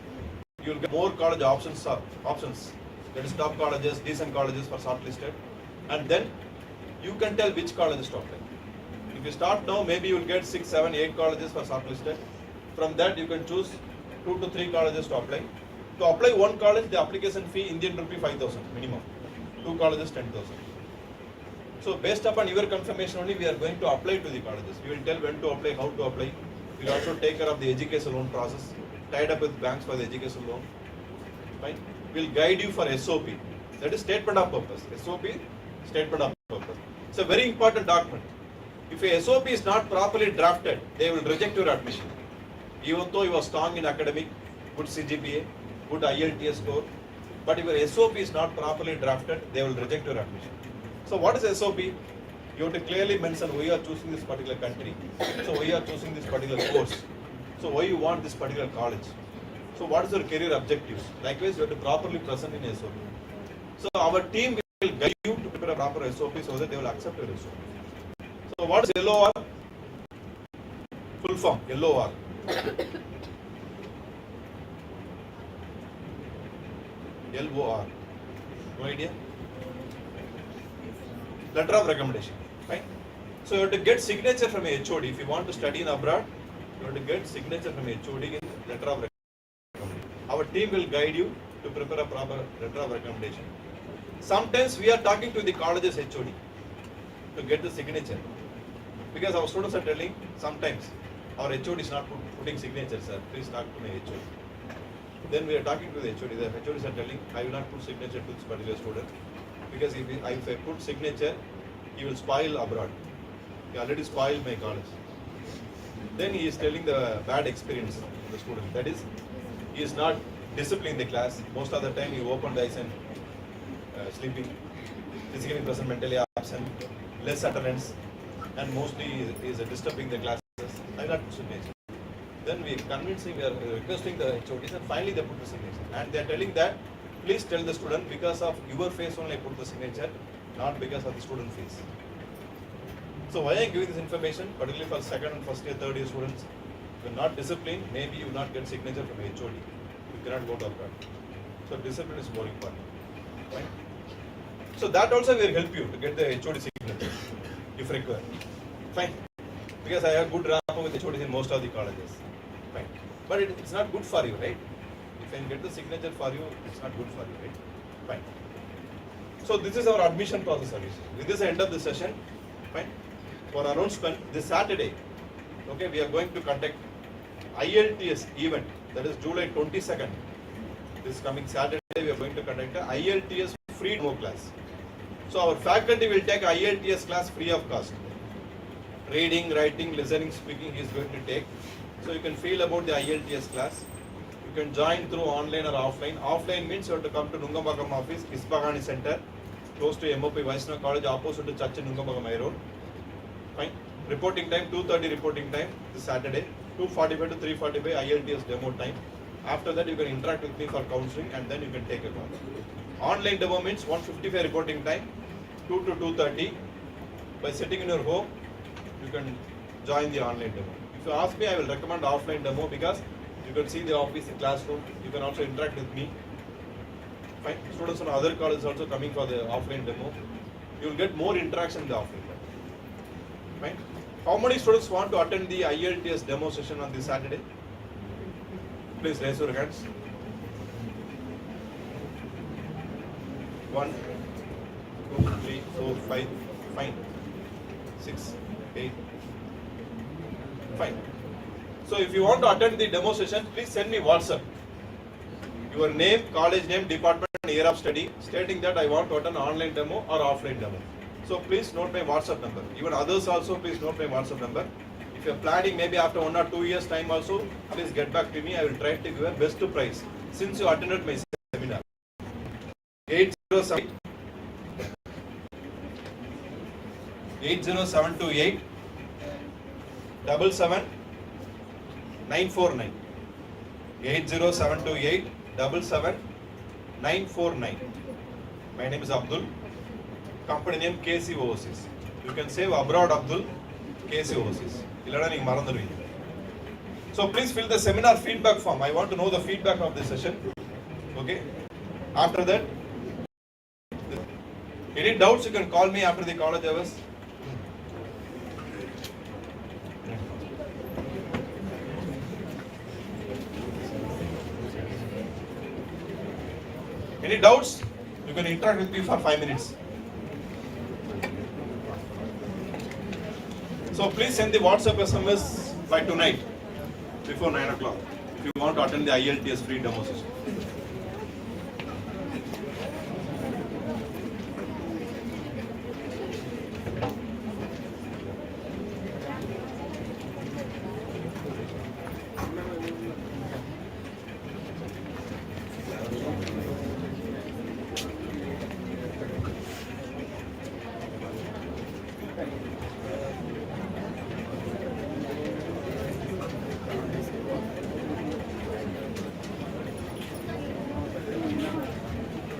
you will get more college options. That is top colleges, decent colleges for shortlisted, and then you can tell which colleges to apply. If you start now, maybe you will get 6, 7, 8 colleges for shortlisted. From that you can choose 2 to 3 colleges to apply. To apply one college, the application fee Indian rupee 5,000 minimum. 2 colleges 10,000. So based upon your confirmation only, we are going to apply to the colleges. We will tell when to apply, how to apply. We will also take care of the education loan process, tied up with banks for the education loan. Fine. We will guide you for SOP. That is statement of purpose. SOP, statement of purpose. It's a very important document. If a SOP is not properly drafted, they will reject your admission. Even though you are strong in academic, good CGPA, good IELTS score, but if your SOP is not properly drafted, they will reject your admission. So what is SOP? You have to clearly mention why you are choosing this particular country. So why you are choosing this particular course. So why you want this particular college. So what is your career objectives? Likewise, you have to properly present in SOP. So our team will guide you to prepare a proper SOP so that they will accept your SOP. So what is LOR? Full form, LOR. LOR. No idea? Letter of recommendation. Right? So you have to get signature from a HOD. If you want to study in abroad, you have to get signature from a HOD in letter of recommendation. Our team will guide you to prepare a proper letter of recommendation. Sometimes we are talking to the college's HOD to get the signature. Because our students are telling, sometimes our HOD is not putting signature, sir. Please talk to my HOD. Then we are talking to the HOD. The HODs are telling, I will not put signature to this particular student. Because if I put signature, he will spoil abroad. He already spoiled my college. Then he is telling the bad experience of the student. That is, he is not disciplined in the class. Most of the time he opened eyes and sleeping. physically present, mentally absent, less attendance, and mostly is disturbing the classes, like that signature. Then we convincing, we are requesting the HODs, and finally they put the signature. And they are telling that, please tell the student, because of your face only I put the signature, not because of the student face. So why I am giving this information, particularly for second and first year, third year students, if you are not disciplined, maybe you will not get signature from the HOD. You cannot go to abroad. So discipline is more important. Right? So that also will help you to get the HOD signature, if required. Fine. Because I have good rapport with HODs in most of the colleges. Fine. But it's not good for you, right? If I get the signature for you, it's not good for you, right? Fine. So this is our admission process service. With this, I end of the session. Fine. For announcement, this Saturday, okay, we are going to conduct ILTS event. That is July 22nd. This coming Saturday, we are going to conduct a ILTS free demo class. So our faculty will take ILTS class free of cost. Reading, writing, listening, speaking he is going to take. So you can feel about the ILTS class. You can join through online or offline. Offline means you have to come to Nungambakam office, Ispagani Center, close to MOP Vaishnava College, opposite to Church in Nungambakam Road. Fine. Reporting time, 2:30 reporting time this Saturday, 2:45 to 3:45 ILTS demo time. After that you can interact with me for counseling and then you can take a call. Online demo means 1:55 reporting time, 2 to 2:30. By sitting in your home, you can join the online demo. If you ask me, I will recommend offline demo because you can see the office, the classroom, you can also interact with me. Fine. Students from other colleges also coming for the offline demo. You will get more interaction in the offline demo. Fine. How many students want to attend the ILTS demo session on this Saturday? Please raise your hands. 1, 2, 3, 4, 5. Fine. 6, 8. Fine. So if you want to attend the demo session, please send me WhatsApp. Your name, college name, department, year of study, stating that I want to attend online demo or offline demo. So please note my WhatsApp number. Even others also, please note my WhatsApp number. If you are planning maybe after 1 or 2 years time also, please get back to me. I will try to give a best price since you attended my seminar. 807 80728 77 949. 80728 77 949. My name is Abdul. Company name KC Overseas. You can save abroad Abdul, KC Overseas. So please fill the seminar feedback form. I want to know the feedback of this session. Okay. After that, any doubts you can call me after the college hours. Any doubts? You can interact with me for 5 minutes. So please send the WhatsApp SMS by tonight before 9 o'clock if you want to attend the ILTS free demo session.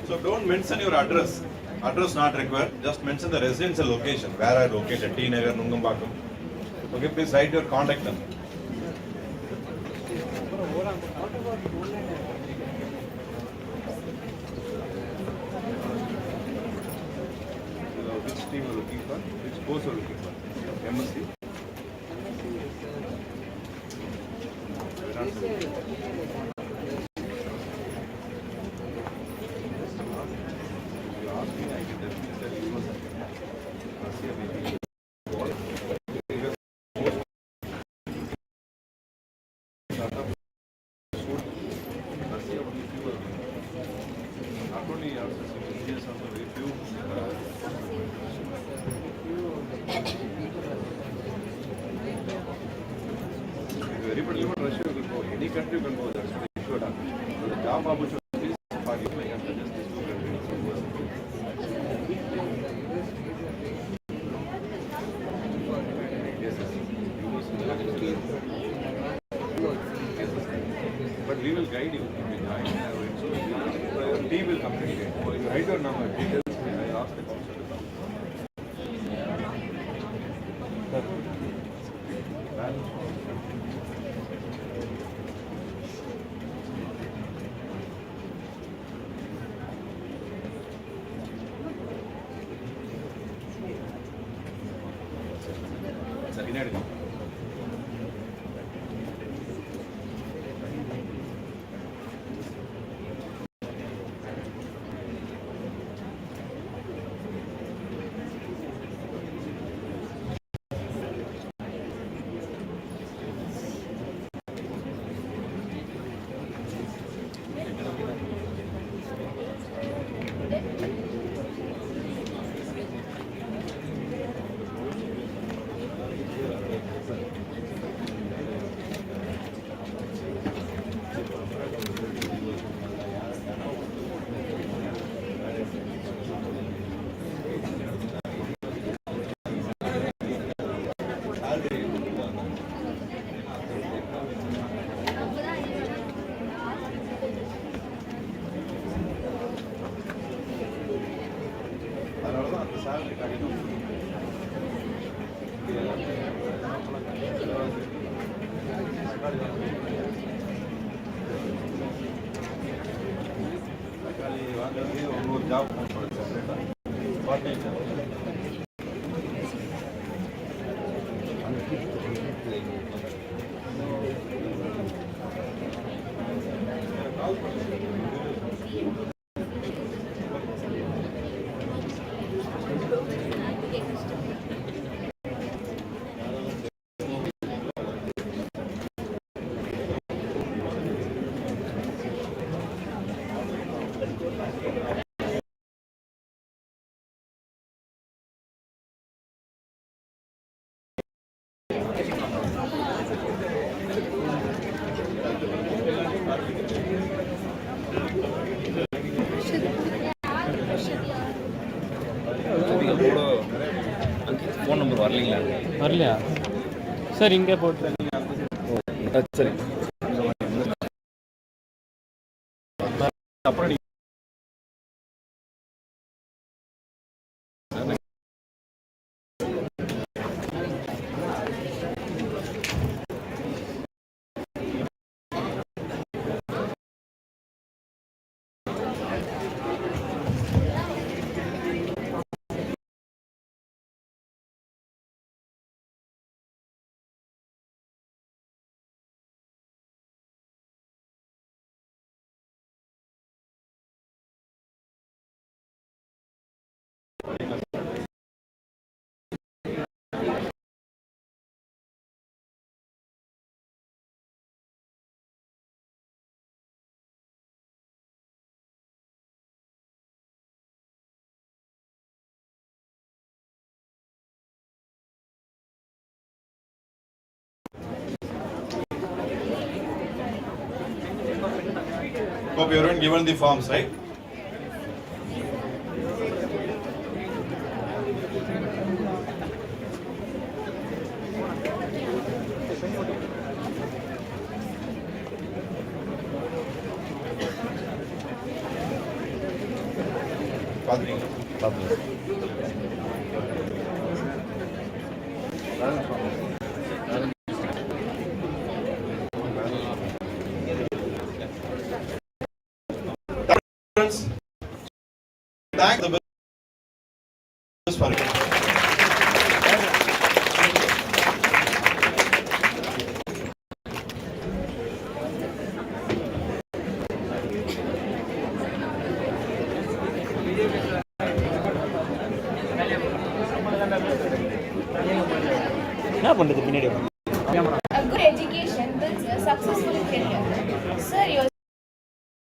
So don't mention your address. Address not required. Just mention the residential location where I located. T Nagar, Nungambakam. Okay, please write your contact number. Which team are looking for? Which course are looking for? MSc. Everybody in Russia will go. Any country can go. That's what they should have. The job opportunities for you, I can suggest these two countries. but we will guide you when you join. So your team will communicate. So you write your number, details, I ask the counselor. Phone number வரலைங்களா? வரலையா sir? இங்கே போட்டு சரி. அப்புறம் Hope everyone given the forms, right? Thank the business for it. A good education builds a successful career. Sir, your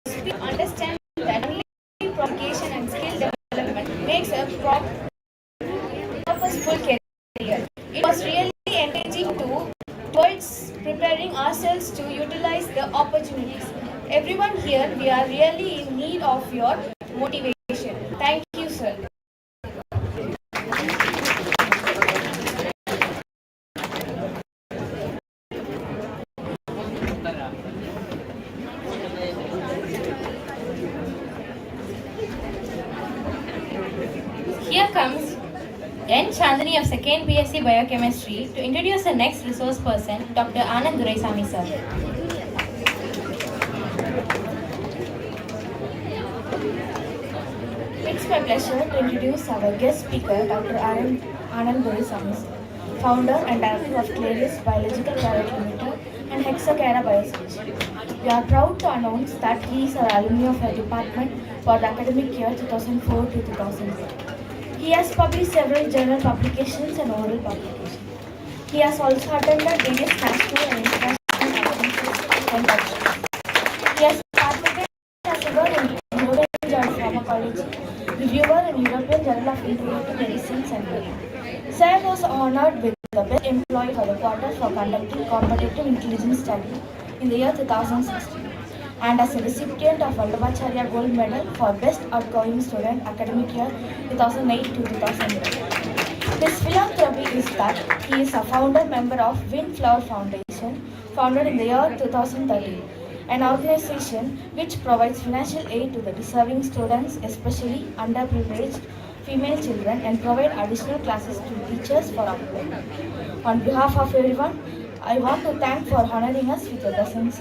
speech understand that only education and skill development makes a purposeful career. It was really engaging towards preparing ourselves to utilize the opportunities. Everyone here, we are really in need of your motivation. Thank you, sir. Here comes N. Chandani of 2nd BSc Biochemistry to introduce the next resource person, Dr. Anand Duraisamy sir. It's my pleasure to introduce our guest speaker, Dr. Anand Duraisamy, founder and director of Clarius Biological Private Limited and Hexacara Biosciences. We are proud to announce that he is an alumni of our department for the academic year 2004 to 2008. He has published several journal publications and oral publications. He has also attended various national and international conferences and workshops. He has participated as a in European Journal of Pharmacology, reviewer in European Journal of Integrative Medicine and Medicine. Sir was honored with the Best Employee for the Quarter for conducting competitive intelligence study in the year 2016 and as a recipient of Vallabhacharya Gold Medal for Best Outgoing Student Academic Year 2008 to 2009. His philanthropy is that he is a founder member of Windflower Foundation, founded in the year 2013, an organization which provides financial aid to the deserving students, especially underprivileged female children, and provide additional classes to teachers for upload. On behalf of everyone, I want to thank for honoring us with your presence.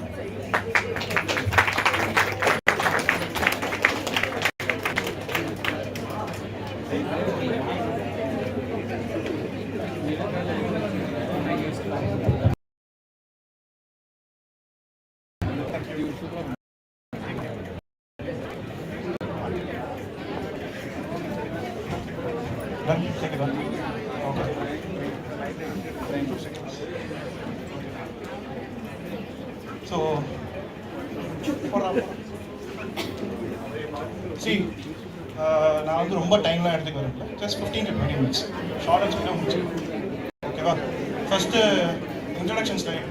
Done? Take it done. Okay. So, see, நான் வந்து ரொம்ப டைம்லாம் எடுத்துக்க வரல, just 15 to 20 minutes short and ஸ்வீட்டாக முடிச்சு. ஓகேவா? First introduction slide.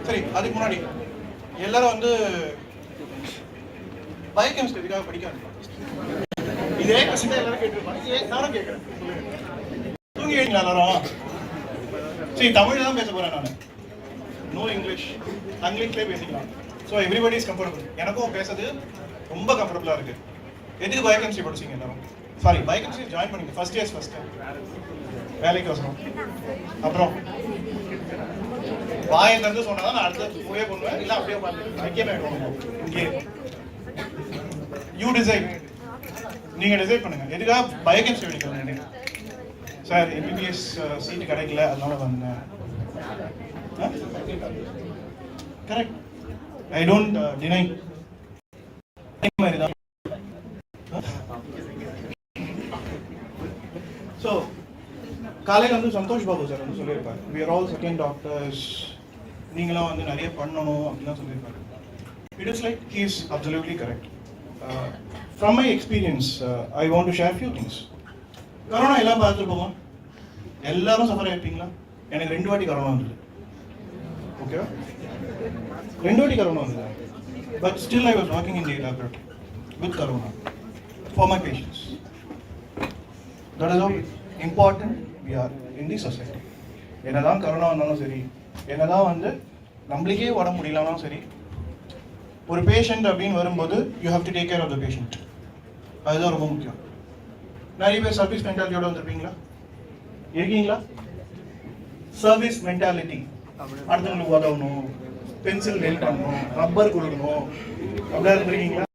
சரி, அதுக்கு முன்னாடி எல்லாரும் வந்து பயோகெமிஸ்ட்ரி எதுக்காக படிக்க ஆரம்பிப்பாங்க? இதே கொஸ்டின் எல்லாரும் கேட்டுருப்பாங்க, நானும் கேட்குறேன். தூங்கி வைங்களா எல்லாரும்? சரி, தமிழ் தான் பேச போகிறேன் நான், நோ இங்கிலீஷ், இங்கிலீஷ்லேயே பேசிக்கலாம். So everybody is comfortable. எனக்கும் பேசுறது ரொம்ப கம்ஃபர்டபுளாக இருக்குது. எதுக்கு பயோகெமிஸ்ட்ரி படிச்சிங்க எல்லாரும்? சாரி, பயோகெமிஸ்ட்ரி ஜாயின் பண்ணிங்க ஃபர்ஸ்ட் இயர்ஸ் ஃபர்ஸ்ட் வேலைக்கு வசனம். அப்புறம் வாயை தந்து சொன்னால் தான் நான் அடுத்த போயே பண்ணுவேன், இல்லை அப்படியே பார்த்து ஐக்கியமே இங்கே யூ டிசைட். நீங்கள் டிசைட் பண்ணுங்க எதுக்காக பயோகெமிஸ்ட்ரி படிக்கிறேன். சார் எம்பிபிஎஸ் சீட்டு கிடைக்கல அதனால வந்தேன். Correct, I don't deny. So காலையில் வந்து சந்தோஷ் பாபு சார் வந்து சொல்லியிருப்பார், we are all second doctors, நீங்களாம் வந்து நிறைய பண்ணணும் அப்படிலாம் சொல்லியிருப்பாரு. It is like he is absolutely correct. From my experience, I want to share few things. Corona எல்லாம் பார்த்துருப்போமா? எல்லாரும் சஃபர் ஆகிருப்பீங்களா? எனக்கு 2 வாட்டி கொரோனா வந்தது. ஓகேவா? 2 வாட்டி கொரோனா வந்தது. But still I was working in the laboratory with corona for my patients. That is how important we are in the society. என்னதான் கொரோனா வந்தாலும் சரி, என்னதான் வந்து நம்மளுக்கே உடம்பு முடியலனாலும் சரி, ஒரு பேஷண்ட் அப்படின்னு வரும்போது you have to take care of the patient. அதுதான் ரொம்ப முக்கியம். நிறைய பேர் சர்வீஸ் மென்டாலிட்டியோட வந்திருப்பீங்களா? இருக்கீங்களா? சர்வீஸ் மென்டாலிட்டி, அடுத்தவங்களுக்கு உதவணும், பென்சில் ஹெல்ப் பண்ணணும், ரப்பர் கொடுக்கணும், அப்படியா இருந்திருக்கீங்களா?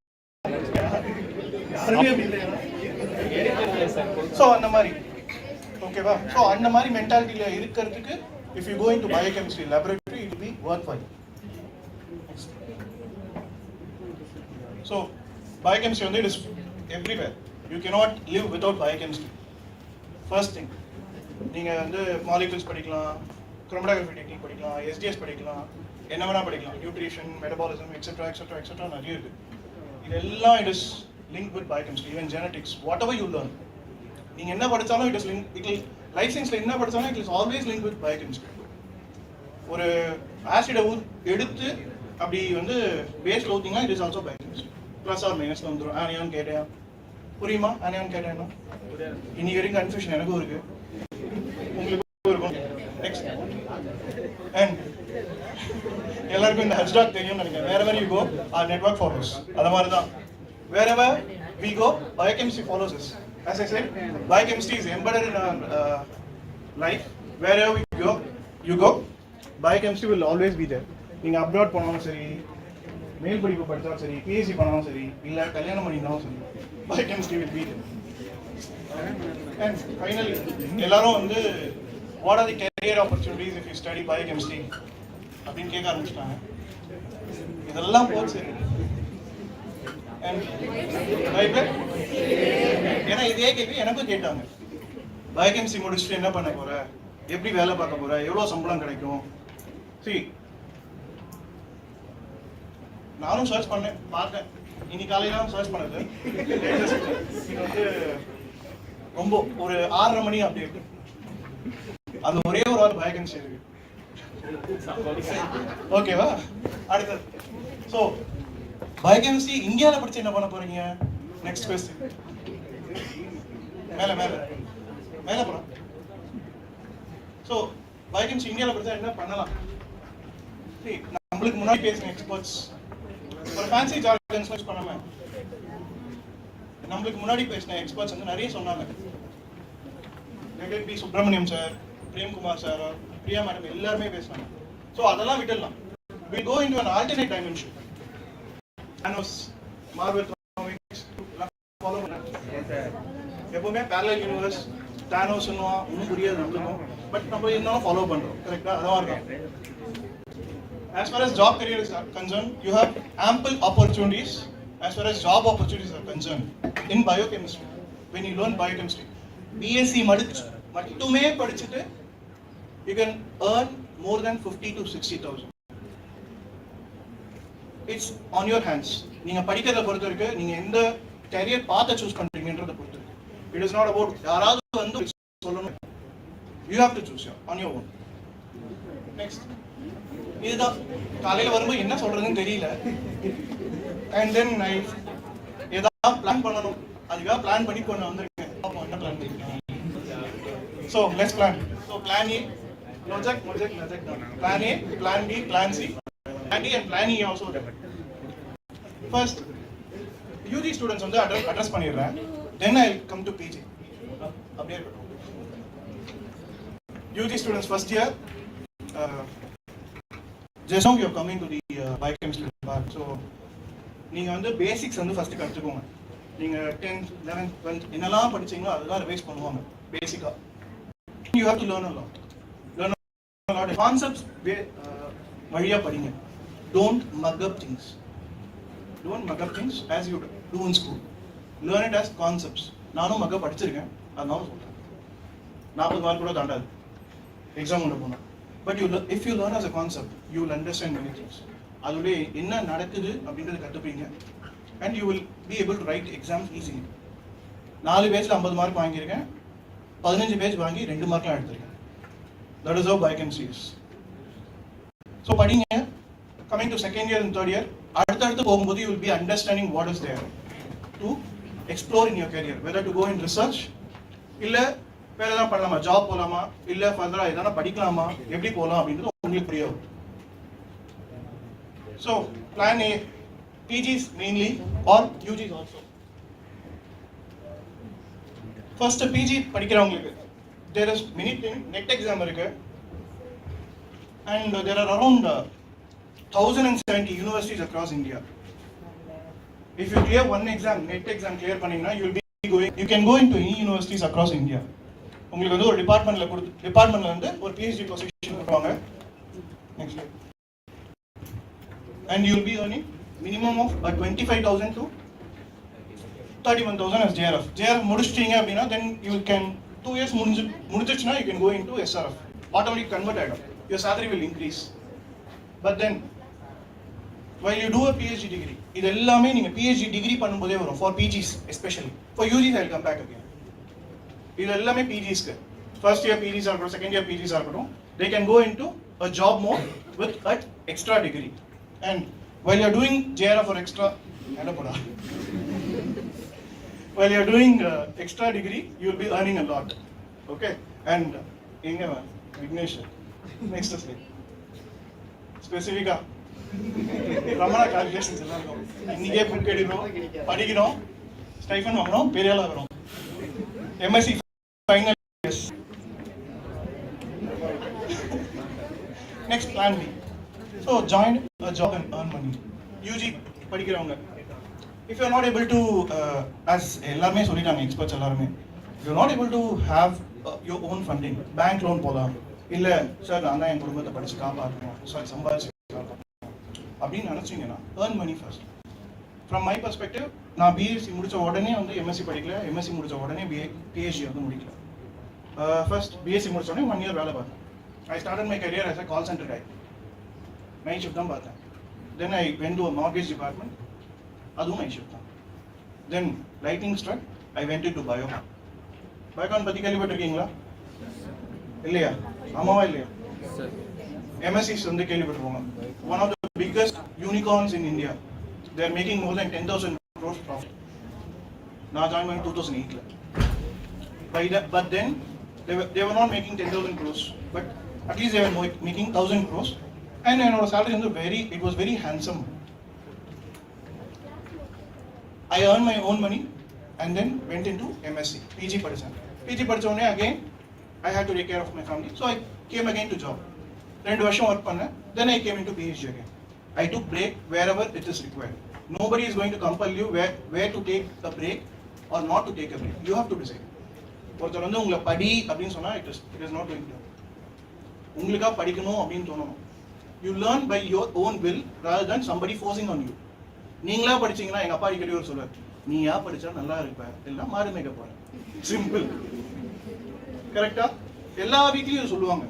யாருமே அப்படி இல்லையா? ஸோ அந்த மாதிரி ஓகேவா? ஸோ அந்த மாதிரி மென்டாலிட்டியில் இருக்கிறதுக்கு if you go into biochemistry laboratory it will be worth file. So, biochemistry on it is everywhere. You cannot live without biochemistry. First thing, நீங்கள் வந்து மாலிகுல்ஸ் படிக்கலாம், குரோமடோகிராஃபி டெக்னிக் படிக்கலாம், எஸ்டிஎஸ் படிக்கலாம், என்ன வேணால் படிக்கலாம், nutrition, metabolism etcetera etcetera etcetera நிறைய இருக்குது. இதெல்லாம் it is link with biochemistry, even genetics, whatever you learn. நீங்கள் என்ன படித்தாலும் இட் இஸ் லிங்க், இட் இல் லைஃப் சயின்ஸில் என்ன படித்தாலும் it is always link with biochemistry. ஒரு ஆசிடை எடுத்து அப்படி வந்து பேஸில் ஊற்றிங்கன்னா it is also biochemistry. Plus or மைனஸில் வந்துடும். ஆனியான்னு கேட்டேன், புரியுமா? ஆனியான்னு கேட்டேன்னா இன்னைக்கு வரைக்கும் கன்ஃபியூஷன் எனக்கும் இருக்குது, உங்களுக்கும் இருக்கும். நெக்ஸ்ட், அண்ட் எல்லாருக்கும் இந்த ஹஷ்டாக் தெரியும்னு நினைக்கிறேன். வேற வேறு you go or network follows, அது மாதிரி தான். வேற we go, biochemistry follows us. As I said, biochemistry is embedded in our life. Wherever you go, biochemistry will always be there. நீங்கள் அப்ராட் போனாலும் சரி, மேல் படிப்பு படித்தாலும் சரி, பிஎஸ்சி பண்ணாலும் சரி, இல்லை கல்யாணம் பண்ணினாலும் சரி, biochemistry will be there. And finally, எல்லாரும் வந்து what are the career opportunities if you study biochemistry அப்படின்னு கேட்க ஆரம்பிச்சிட்டாங்க. இதெல்லாம் போச்சு. And ஏன்னா இதே கேள்வி எனக்கும் கேட்டாங்க. பயோகெமிஸ்ட்ரி முடிச்சுட்டு என்ன பண்ண போற, எப்படி வேலை பார்க்க போற, எவ்வளவு சம்பளம் கிடைக்கும். See, நானும் சர்ச் பண்ணேன், பார்த்தேன். இன்னைக்கு காலையில சர்ச் பண்ணது இது வந்து ரொம்ப ஒரு 6:30 மணி அப்டேட். அது ஒரே ஒரு வாரம் வேகன்சி இருக்கு. ஓகேவா? அடுத்தது. ஸோ பயோகெமிஸ்ட்ரி இந்தியாவில் படிச்சு என்ன பண்ண போறீங்க? Next question. மேல மேல மேல போறோம். ஸோ பயோகெமிஸ்ட்ரி இந்தியாவில் படிச்சா என்ன பண்ணலாம்? நம்மளுக்கு முன்னாடி பேசின எக்ஸ்பர்ட்ஸ் ஒரு ஃபேன்சி ஜார்கன்ஸ் யூஸ் பண்ணாம நம்மளுக்கு முன்னாடி பேசின எக்ஸ்பர்ட்ஸ் வந்து நிறைய சொன்னாங்க. P Subramaniam sir, Premkumar sir, Priya madam எல்லாருமே பேசினாங்க. ஸோ அதெல்லாம் விட்டுடலாம். We go into an alternate dimension. Thanos, Marvel comics, follow எப்பவுமே parallel universe, Thanos ஒன்றும் புரியாது நம்மளுக்கும். பட் நம்ம இருந்தாலும் ஃபாலோ பண்றோம். கரெக்டா? அதான் இருக்கும். As far as job career is concerned, you have ample opportunities as far as job opportunities are concerned in biochemistry. When you learn biochemistry, BSc மட்டுமே படிச்சுட்டு you can earn more than 50 to 60,000. It's on your hands. நீங்க படிக்கிறத பொறுத்து இருக்கு, நீங்க எந்த career path choose பண்றீங்கன்றத பொறுத்து இருக்கு. It is not about யாராவது வந்து சொல்லணும். You have to choose on your own. Next. இதுதான் காலையில வரும்போது என்ன சொல்றதுன்னு தெரியல. அண்ட் தென் ஏதாவது பிளான் பண்ணணும், அதுக்காக பிளான் பண்ணி கொண்டு வந்திருக்கேன். அப்போ என்ன பிளான் பண்ணிருக்கேன்? So let's plan. So plan A, project plan A, plan B, plan C, plan D and plan E also. First UG students வந்து அட்ரஸ் பண்ணிடுறேன். Then I come to PG. அப்படியே இருக்கட்டும். UG students first year, just now you are coming to the biochemistry part. So நீங்க வந்து basics வந்து first கத்துக்கோங்க. நீங்க 10th 11th 12th என்னெல்லாம் படிச்சீங்களோ அதெல்லாம் ரிவைஸ் பண்ணுவாங்க பேசிக்கா. You have to learn a lot. Concepts வழியா படிங்க. Don't mug up things as you do in school. Learn it as concepts. நானும் மக படிச்சிருக்கேன், அதனால சொல்றேன். 40 மார்க் கூட தாண்டாது எக்ஸாம் உள்ள போனா. But if you learn as a concept, you will understand many things. அதுல என்ன நடக்குது அப்படிங்கறத கத்துப்பீங்க. And you will be able to write exams easily. 4 பேஜ்ல 50 மார்க் வாங்கியிருக்கேன், 15 பேஜ் வாங்கி 2 மார்க்லாம் எடுத்திருக்கேன். That is how biochemistry is. So படிங்க. Coming to second year and third year, அடுத்து போகும்போது you will be understanding what is there to explore in your career, whether to go in research இல்ல வேற ஏதாவது பண்ணலாமா, job போலாமா, இல்ல ஃபர்தரா ஏதாவது படிக்கலாமா, எப்படி போலாம் அப்படின்றது உங்களுக்கு புரிய வரும். So plan A, PGs mainly or UGs also. First PG படிக்கிறவங்களுக்கு there is many things, net exam இருக்கு, and there are around 1070 universities across India. If you clear one exam, net exam clear பண்ணீங்கன்னா you can go into any universities across India. உங்களுக்கு வந்து ஒரு டிபார்ட்மெண்ட்ல வந்து ஒரு PhD position கொடுப்பாங்க. Next. And you will be earning minimum of 25,000 to 31,000 as JRF. JRF முடிச்சிட்டீங்க அப்படின்னா then you can 2 years முடிஞ்சிச்சுன்னா you can go into SRF. Automatically convert ஆயிடும். Your salary will increase. But then while you do a PhD degree, இது எல்லாமே நீங்க PhD degree பண்ணும்போதே வரும் for PGs especially. For UGs I will come back again. இது எல்லாமே PGஸ்க்கு. First year PGs இருக்கட்டும், second year PGs இருக்கட்டும், they can go into a job mode with that extra degree. And while you are doing JRF or extra, while you are doing extra degree, you will be earning a lot. Okay? And Vignesh, next slide. Specific Ramana calculations. இன்னைக்கே book எடுக்கிறோம், படிக்கிறோம், stipend வாங்குறோம், பெரிய ஆள் ஆகிறோம். MSc final years. Next plan B. So join a job and earn money. UG படிக்கிறவங்க, if you are not able to as எல்லாருமே சொல்லிட்டாங்க எக்ஸ்பர்ட்ஸ் எல்லாருமே, if you are not able to have your own funding, bank loan போகலாம். இல்லை sir நான் தான் என் குடும்பத்தை படித்து காப்பாற்றணும், சார் சம்பாதிச்சு காப்பாற்றணும் அப்படின்னு நினச்சிங்கன்னா earn money first. From my perspective, நான் பிஎஸ்சி முடித்த உடனே வந்து எம்எஸ்சி படிக்கல, எம்எஸ்சி முடித்த உடனே பிஹெச்டி வந்து முடிக்கல. ஃபர்ஸ்ட் பிஎஸ்சி முடிச்ச உடனே 1 year வேலை பார்த்தேன். I started my career as a call center guy. Night shift தான் பார்த்தேன். Then I went to a mortgage department, அதுவும் நைட் ஷிஃப்ட் தான். Then lightning struck, I went to Biocon. Biocon பற்றி கேள்விப்பட்டிருக்கீங்களா? இல்லையா? ஆமாவா இல்லையா? எம்எஸ்சிஸ் வந்து கேள்விப்பட்டிருக்கோங்க. One of the biggest unicorns in India. They are making more than 10,000 crores profit. Now I joined in 2008. But then they were not making 10,000 crores, but at least they were making 1,000 crores. And our salary was very handsome. I earned my own money and then went into MSc, PG படிச்சேன். PG படிச்ச உடனே again I had to take care of my family, so I came again to job. 2 வருஷம் work பண்ணேன். Then I came into PhD again. I took break wherever it is required. Nobody is going to compel you where to take a break or not to take a break. You have to decide. ஒருத்தர் வந்து உங்களை படி அப்படின்னு சொன்னா it is not going to happen. உங்களுக்கா படிக்கணும் அப்படின்னு தோணணும். You learn by your own will rather than somebody forcing on you. நீங்களா படிச்சீங்கன்னா, எங்க அப்பா அடிக்கடி ஒரு சொல்றாரு, நீயா படிச்சா நல்லா இருப்ப, இல்லைன்னா மாடு மேய்க்க போற. சிம்பிள். கரெக்டா? எல்லா வீட்லயும் சொல்லுவாங்க.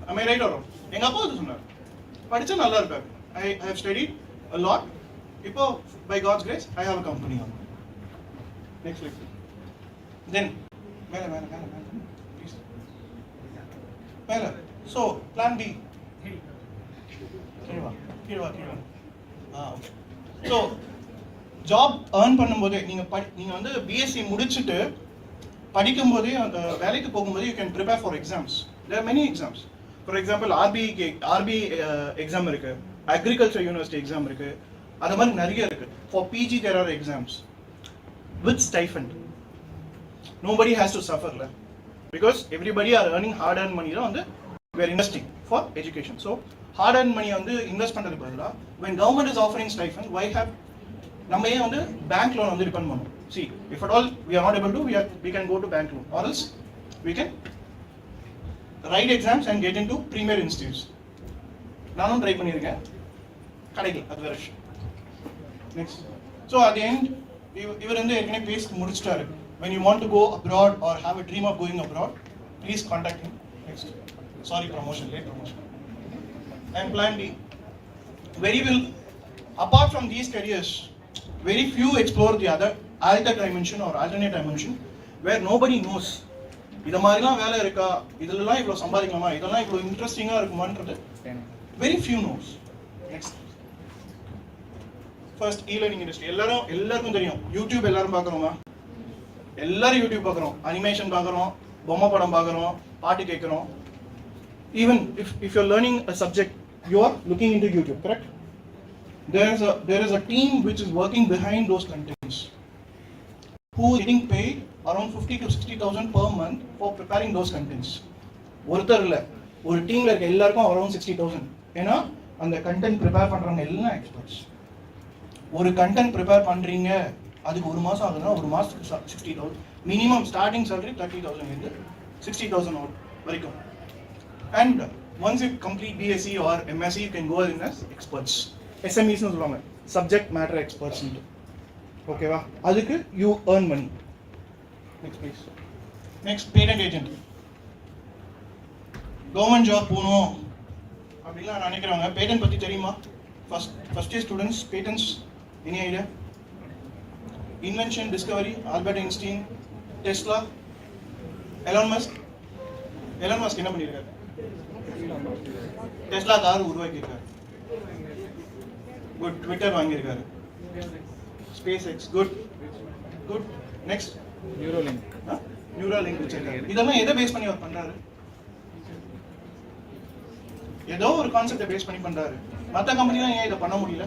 Am I right or wrong? எங்க அப்பா அது சொன்னார், படிச்சா நல்லா இருப்ப. I have studied a lot. இப்போ by God's grace I have a company on. Next slide. Then மேல please. மேல. So plan B. கீழ வா. Okay. So job earn பண்ணும்போது நீங்க வந்து BSc முடிச்சிட்டு படிக்கும்போதே அந்த வேலைக்கு போகும்போது you can prepare for exams. There are many exams. For example, RB exam இருக்கு, agriculture university exam இருக்கு, அது மாதிரி நிறைய இருக்கு. For PG there are exams with stipend. Nobody has to suffer, because everybody are earning hard earned money தான் வந்து we are investing for education. So hard earned money வந்து invest பண்றதுக்கு பதிலா when government is offering stipend, why have நம்ம ஏன் வந்து bank loan வந்து depend பண்ணணும்? See, if at all we are not able to, we can go to bank loan, or else we can write exams and get into premier institutes. நானும் try பண்ணியிருக்கேன், கிடைக்கல, அது வேற விஷயம். Next. So at the end இவர் வந்து ஏற்கனவே பேசி முடிச்சிட்டாரு. when you want to go abroad or have a dream of going abroad, please contact him. Next. Sorry, late promotion. And plan B. Very well, apart from these careers, very few explore the other alternate dimension where nobody knows. இது மாதிரிலாம் வேலை இருக்கா, இதெல்லாம் இவ்வளோ சம்பாதிக்கலாமா, இதெல்லாம் இவ்வளோ இன்ட்ரெஸ்டிங்காக இருக்குமான்றது very few knows. Next. First, e-learning industry. எல்லாருக்கும் தெரியும். யூடியூப் எல்லாரும் பார்க்குறோமா? எல்லாரும் யூடியூப் பார்க்குறோம், அனிமேஷன் பார்க்குறோம், பொம்மை படம் பார்க்குறோம், பாட்டு கேட்குறோம். Even if you're learning a subject, you are looking into YouTube, correct? There is a team which is working behind those contents, who is getting paid around 50 to 60,000 per month for preparing those contents. ஒருத்தர் இல்லை, ஒரு டீம்ல இருக்க எல்லாருக்கும் around 60,000. ஏன்னா அந்த content prepare பண்றவங்க எல்லாம் எக்ஸ்பர்ட்ஸ். ஒரு கண்டென்ட் ப்ரிப்பேர் பண்றீங்க, அதுக்கு 1 மாசம் ஆகுதுன்னா 1 மாசத்துக்கு 60,000 மினிமம். ஸ்டார்டிங் சேலரி 30,000 இருந்து 60,000 வரைக்கும். And once you complete BSc or MSc, you can go in as experts. SMEs னு சொல்லுவாங்க, சப்ஜெக்ட் மேட்டர் எக்ஸ்பர்ட்ஸ். ஓகேவா? அதுக்கு you earn money. Next please. Next, patent agent. Government job போகணும் அப்படின்லாம் நினைக்கிறவங்க, பேட்டன்ட் பற்றி தெரியுமா? First year students, patents any idea? Invention, discovery, Albert Einstein, Tesla, Elon Musk என்ன பண்ணியிருக்காரு? டெஸ்லா கார் உருவாக்கியிருக்காரு. குட். ட்விட்டர் வாங்கியிருக்காரு. SpaceX. Good. Next, Neuralink வச்சிருக்காரு. இதெல்லாம் எதை பேஸ் பண்ணி அவர் பண்றாரு? ஏதோ ஒரு கான்செப்டை பேஸ் பண்ணி பண்றாரு. மற்ற கம்பெனிலாம் ஏன் இதை பண்ண முடியல?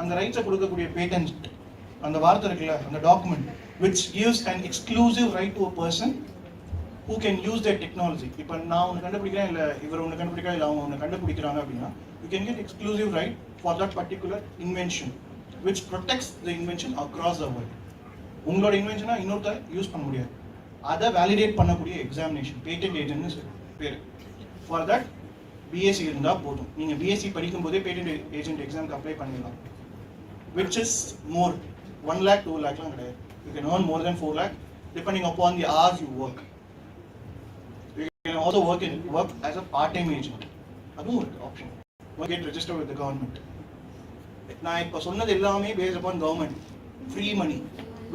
அந்த ரைட்ஸை கொடுக்கக்கூடிய பேட்டன்ட் அந்த வார்த்தை இருக்குல்ல அந்த document which gives an exclusive right to a person who can use their technology. இப்போ நான் ஒன்று கண்டுபிடிக்கிறேன் இல்லை இவர் ஒன்று கண்டுபிடிக்கிறேன் இல்லை அவங்க ஒன்று கண்டுபிடிக்கிறாங்க அப்படின்னா you can get exclusive right for that particular invention which protects the invention across the world. உங்களோட இன்வென்ஷனை இன்னொருத்தர் யூஸ் பண்ண முடியாது. அதை வேலிடேட் பண்ணக்கூடிய எக்ஸாமினேஷன் பேட்டன்ட் ஏஜென்ட்னு பேர். ஃபார் தட் பிஎஸ்சி இருந்தால் போதும். நீங்கள் பிஎஸ்சி படிக்கும்போதே பேட்டன்ட் ஏஜென்ட் எக்ஸாமுக்கு அப்ளை பண்ணிடலாம். which is more 1 lakh 2 lakhலாம் கிடையாது. You can earn more than 4 lakh depending upon the hours you work. You can also work as a part-time agent. அதுவும் ஒரு option. Get registered with the government. நான் இப்போ சொன்னது எல்லாமே based upon government free money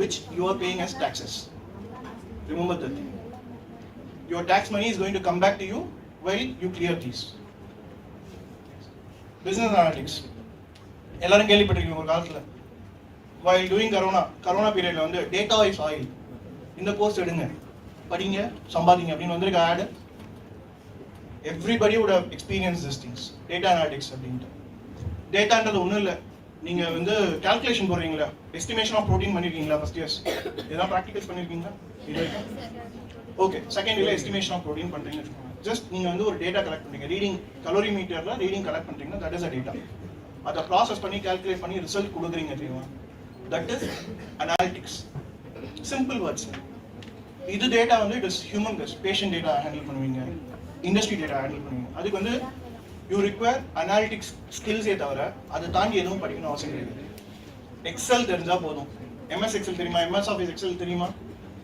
which you are paying as taxes. Remember that thing. Your tax money is going to come back to you while you clear these. Business analytics. எல்லாரும் கேள்விப்பட்டிருக்கீங்க ஒரு காலத்தில் while doing corona பீரியட்ல வந்து data is oil இந்த course எடுங்க படிங்க சம்பாதிங்க அப்படின்னு வந்திருக்க add. everybody would have experienced these things. data analytics அப்படின்ட்டு டேட்டான்றது ஒன்றும் இல்லை. நீங்கள் வந்து கால்குலேஷன் போடுறீங்களா, எஸ்டிமேஷன் ஆஃப் ப்ரோட்டீன் பண்ணியிருக்கீங்களா ஃபர்ஸ்ட் இயர்ஸ் இதெல்லாம் ப்ராக்டிகல்ஸ் பண்ணியிருக்கீங்களா இது வரைக்கும்? ஓகே, செகண்ட் இயர்ல எஸ்டிமேஷன் ஆஃப் ப்ரோட்டீன் பண்ணுறீங்கன்னு வச்சுக்கோங்க. ஜஸ்ட் நீங்கள் வந்து ஒரு டேட்டா கலெக்ட் பண்ணுறீங்க, ரீடிங் கலோரி மீட்டரில் ரீடிங் கலெக்ட் பண்ணுறீங்கன்னா தட் இஸ் அ டேட்டா. அதை ப்ராசஸ் பண்ணி கால்குலேட் பண்ணி ரிசல்ட் கொடுக்குறீங்க தெரியுமா, that is analytics. Simple words. இது டேட்டா வந்து it is human best. Patient data handle பண்ணுவீங்க, இண்டஸ்ட்ரி டேட்டா ஹேண்டில் பண்ணுவீங்க. அதுக்கு வந்து யூ ரிக்வயர் அனாலிட்டிக்ஸ் ஸ்கில்ஸே தவிர அதை தாண்டி எதுவும் படிக்கணும் அவசியம் கிடையாது. எக்ஸல் தெரிஞ்சால் போதும். எம்எஸ் எக்ஸல் தெரியுமா, எம்எஸ் ஆஃபீஸ் எக்ஸல் தெரியுமா,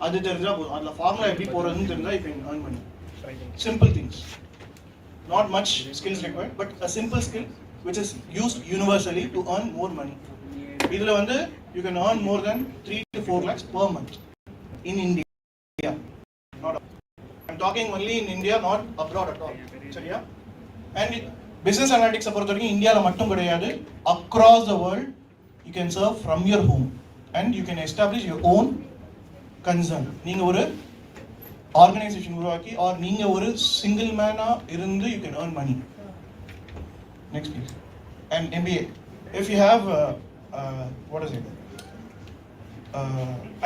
அது தெரிஞ்சால் போதும். அதில் ஃபார்முலா எப்படி போகிறதுன்னு தெரிஞ்சால் இப்போ ஏர்ன் பண்ணி. Simple things, not much skills required, but a simple skill which is used universally to earn more money. இதில் வந்து you can earn more than 3 to 4 lakhs per month in India. Not I'm talking only in India, not abroad at all. சரியா? And business analytics பொறுத்த வரைக்கும் இந்தியாவில் மட்டும் கிடையாது, across the world you can serve from your home and you can establish your own concern. நீங்க ஒரு organisation உருவாக்கி or நீங்க ஒரு சிங்கிள் மேனா இருந்து you can earn money. Next please. And MBA, if you have what is it,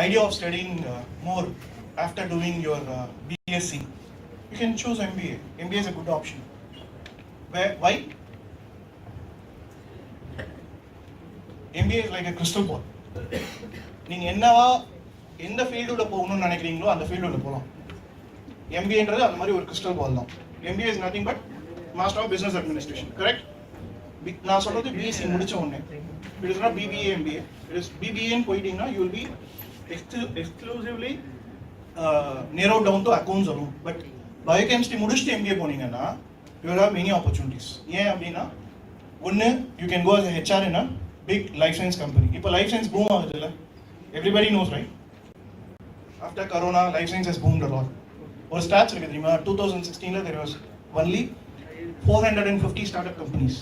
idea of studying more after doing your BSc, you can choose MBA. MBA is a good option. Why? MBA is like a crystal ball. நீங்க என்னவா எந்த ஃபீல்டுல போகணும்னு நினைக்கிறீங்களோ அந்த ஃபீல்டுல போகலாம். MBAன்றது அந்த மாதிரி ஒரு crystal ball தான். MBA is nothing but Master of Business Administration, correct? நான் சொல்றது பிஎஸ்சி முடிச்ச உடனே. It is not BBA MBA. It is பிபிஏன்னு போயிட்டீங்கன்னா you will be exclusively narrow down to accounts வரும். பட் பயோகெமிஸ்ட்ரி முடிச்சுட்டு எம்பிஏ போனீங்கன்னா you will have many opportunities. ஏன் அப்படின்னா ஒன்று you can go as HR in a big life science company. இப்போ life science boom ஆகுது இல்லை, everybody knows right. After corona life science has boomed a lot. ஒரு stats இருக்கு தெரியுமா, 2016 there was only 450 startup companies.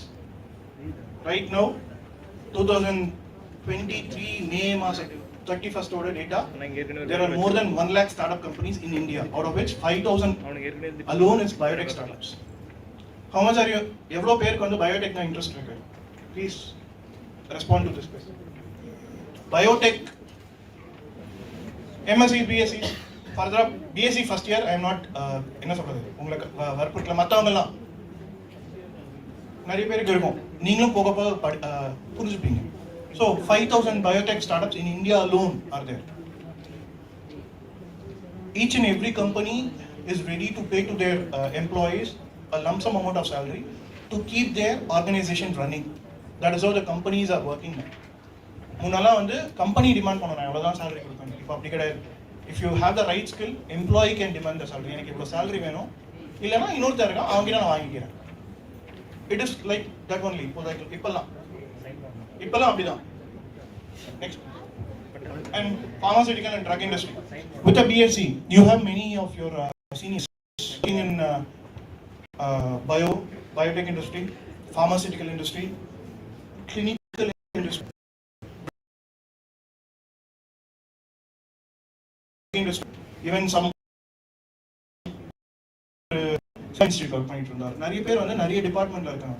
Right now 2023 May 31st order data, there are more than 1 lakh startup companies in India, out of which 5,000 alone is biotech startups. How much are you, evlo perku vandu biotech na interest irukku? Please respond to this question. Biotech, MSc, BSc, further BSc first year I am not enna solradhu ungalku work irukla mattavanga நிறைய பேருக்கு இருக்கும், நீங்களும் போக போக புரிஞ்சுப்பீங்க. So 5,000 biotech startups in India alone are there. Each and every company is ready to pay to their employees a lump sum amount of salary to keep their organization running. That is how the companies are working now. முன்னெல்லாம் வந்து company demand பண்ணணும், எவ்வளோதான் salary கொடுப்பேன். இப்போ அப்படி கிடையாது. If you have the right skill, employee can demand the salary. எனக்கு இவ்வளோ salary வேணும், இல்லைன்னா இன்னொருத்தர் இருக்கான் அவங்ககிட்ட நான் வாங்கிக்கிறேன். It is like that only. இப்பெல்லாம் அப்படிதான். Next. And pharmaceutical and drug industry. With a BSc, you have many of your seniors in biotech industry, pharmaceutical industry, clinical industry, even some institute work பண்ணிட்டு இருந்தார். நிறைய பேர் வந்து நிறைய டிபார்ட்மெண்ட்ல இருக்காங்க.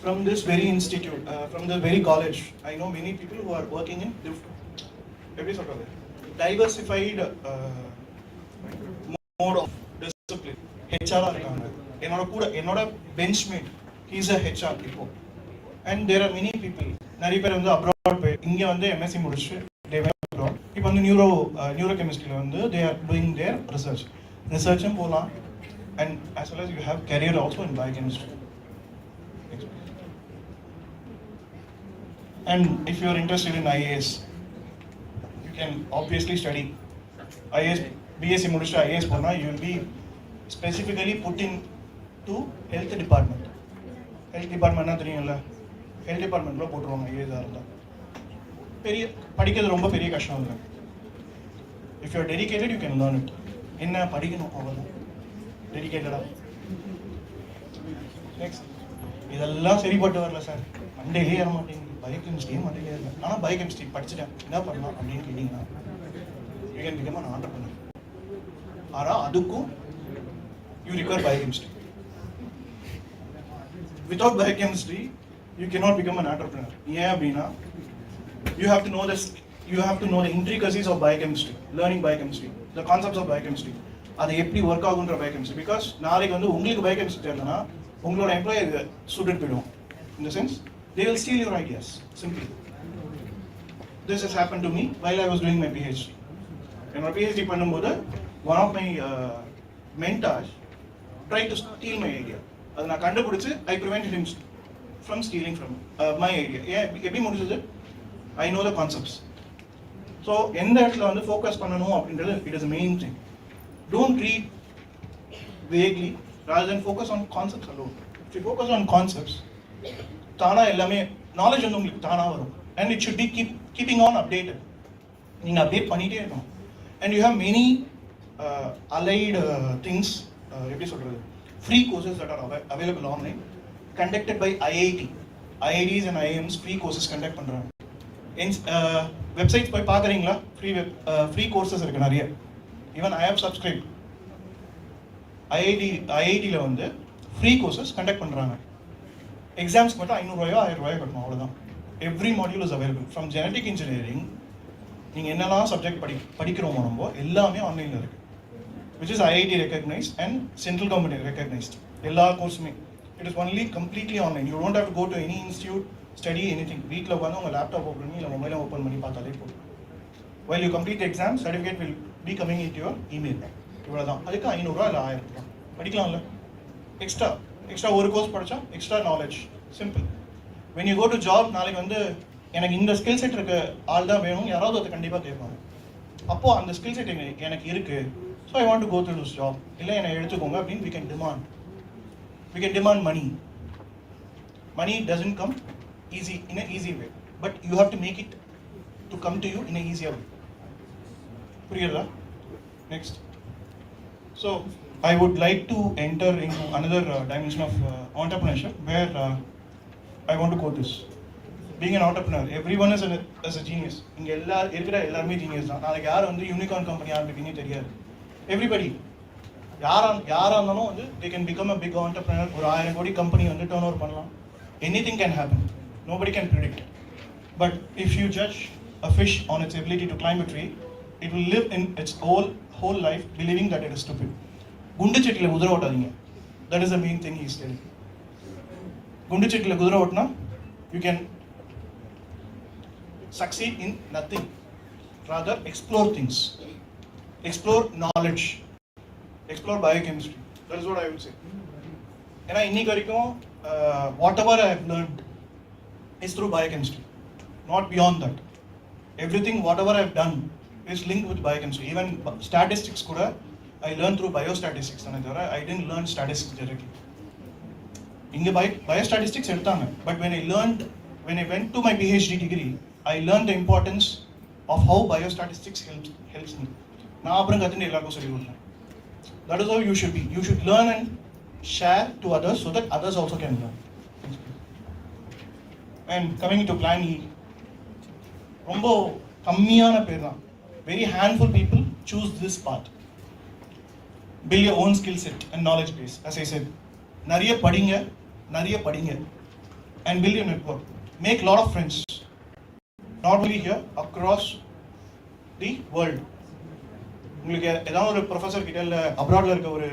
from this very institute, from the very college, I know many people who are working in diversified mode of discipline. HR இருக்காங்க. என்னோட benchmate, he is a HR இப்போ. And there are many people, நிறைய பேர் வந்து abroad போய் இங்க வந்து MSc முடிச்சு they went abroad. இப்போ வந்து neurochemistry வந்து they are doing their researchம் போலாம். And as well as you have career also in biochemistry. And if you are interested in IAS, you can obviously study IAS. BSc முடிச்சு IAS போனா you will be specifically put in to health department. Health department னா தெரியும்ல, health departmentல போட்டுருவாங்க IAS இருந்தா. பெரிய படிக்கிறது ரொம்ப பெரிய கஷ்டம் இல்லை. If you are dedicated, you can learn it. என்ன படிக்கணும் அவ்வளவுதான். டெடிகேட்டடா. நெக்ஸ்ட், இதெல்லாம் சரிப்பட்டு வரல சார், மண்டேலே ஏற மாட்டேங்குது, பயோகெமிஸ்ட்ரியும் மண்டேலே ஏறல. ஆனால் பயோகெமிஸ்ட்ரி படிச்சுட்டேன், என்ன பண்ணலாம் அப்படின்னு கேட்டிங்கன்னா you can become an entrepreneur. ஆனால் அதுக்கும் you require biochemistry. Without biochemistry you cannot become an entrepreneur. ஏன் அப்படின்னா you have to know the intricacies of biochemistry, learning biochemistry, the concepts of biochemistry. அது எப்படி ஒர்க் ஆகுன்ற பயோகெமிஸ்ட்ரி. பிகாஸ் நாளைக்கு வந்து உங்களுக்கு biochemistry தெரியலனா உங்களோட எம்ப்ளாயி ஸ்டூடெண்ட் போயிடும். In the sense they will steal your ideas simply. This has happened to me while I was doing my PhD. என்னோட PhD பண்ணும்போது one of my mentors tried to steal my idea. அது நான் கண்டுபிடிச்சு I prevented him from stealing from my idea. எப்படி முடிஞ்சது? I know the concepts. So எந்த இடத்துல வந்து ஃபோக்கஸ் பண்ணணும் அப்படின்றது it is the main thing. Don't read vaguely rather than focus on concepts alone. If you focus on concepts, தானா எல்லாமே knowledge வந்து உங்களுக்கு தானா வரும். And it should be keeping on updated. நீங்க அப்டேட் பண்ணிட்டே இருக்கணும். And you have many allied things, எப்படி சொல்றது, free courses that are available online conducted by IITs and IIMs. free courses conduct பண்றாங்க. வெப்சைட்ஸ் போய் பார்க்குறீங்களா? ஃப்ரீ கோர்சஸ் இருக்கு நிறைய. Even I have subscribe. ஐஐடியில் வந்து ஃப்ரீ கோர்சஸ் கண்டக்ட் பண்ணுறாங்க. எக்ஸாம்ஸ்க்கு மட்டும் 500 ரூபாயோ 1000 ரூபாயோ கட்டணும், அவ்வளோதான். Every module is available. From genetic engineering நீங்கள் என்னெல்லாம் சப்ஜெக்ட் படிக்கிறோமோ நம்ம எல்லாமே ஆன்லைனில் இருக்குது. Which is IIT recognised and central government recognised. எல்லா கோர்ஸுமே it is only completely online. You don't have to go to any institute, study anything. வீட்டில் உட்காந்து உங்கள் லேப்டாப் ஓப்பன் பண்ணி இல்லை மொபைலை ஓப்பன் பண்ணி பார்த்தாலே போதும். while you complete the exam, certificate will be coming into your email. இவ்வளோதான். அதுக்கு 500 ரூபா இல்லை 1000 ரூபா படிக்கலாம்ல. எக்ஸ்ட்ரா ஒரு கோர்ஸ் படித்தா extra knowledge. Simple. when you go to job, நாளைக்கு வந்து எனக்கு இந்த ஸ்கில் செட் இருக்க ஆள் தான் வேணும், யாராவது அதை கண்டிப்பாக கேட்பாங்க. அப்போது அந்த ஸ்கில் செட் எனக்கு இருக்குது, so I want to go through this job, இல்லை என்னை எடுத்துக்கோங்க அப்படின்னு we can demand money. Money doesn't come in an easy way, but you have to make it to come to you in an easier way. புரியுதா? Next. So I would like to enter into another dimension of entrepreneurship where I want to quote this. Being an entrepreneur, everyone is a genius. இங்க எல்லாருமே genius தான். நாளைக்கு யார் வந்து unicorn company ஆரம்பிப்பீங்கன்னு தெரியாது. Everybody யாரா இருந்தாலும் வந்து they can become a big entrepreneur. ஒரு 1000 கோடி கம்பெனி வந்து டர்ன் ஓவர் பண்ணலாம். Anything can happen. Nobody can predict. But if you judge a fish on its ability to climb a tree, it will live in its whole life believing that it is stupid. குண்டு செட்டியில் குதிரை ஓட்டாதீங்க. That is the main thing he is telling. குண்டு செட்டியில் குதிரை ஓட்டினா you can succeed in nothing. Rather explore things, explore knowledge, explore biochemistry. That is what I would say. ஏன்னா இன்னைக்கு வரைக்கும் whatever I have learned is through biochemistry, not beyond that. Everything whatever I have done is linked with biochemistry. Even statistics kuda I learned through biostatistics. I didn't learn statistics directly. Inga biostatistics edutanga, but when I went to my PhD degree, I learned the importance of how biostatistics helps me. Na apram kathinu ellarku solli kodren. That is how you should be. You should learn and share to others so that others also can learn. And coming to plan E, rombo kammiyana per dhaan. Very handful people choose this path. Build your own skill set and knowledge base. As I said, nariya padinga. and build your network. Make a lot of friends, not only here, across the world. உங்களுக்கு ஏதாவது ஒரு professor கிட்ட இல்லை அப்ராடில் இருக்க ஒரு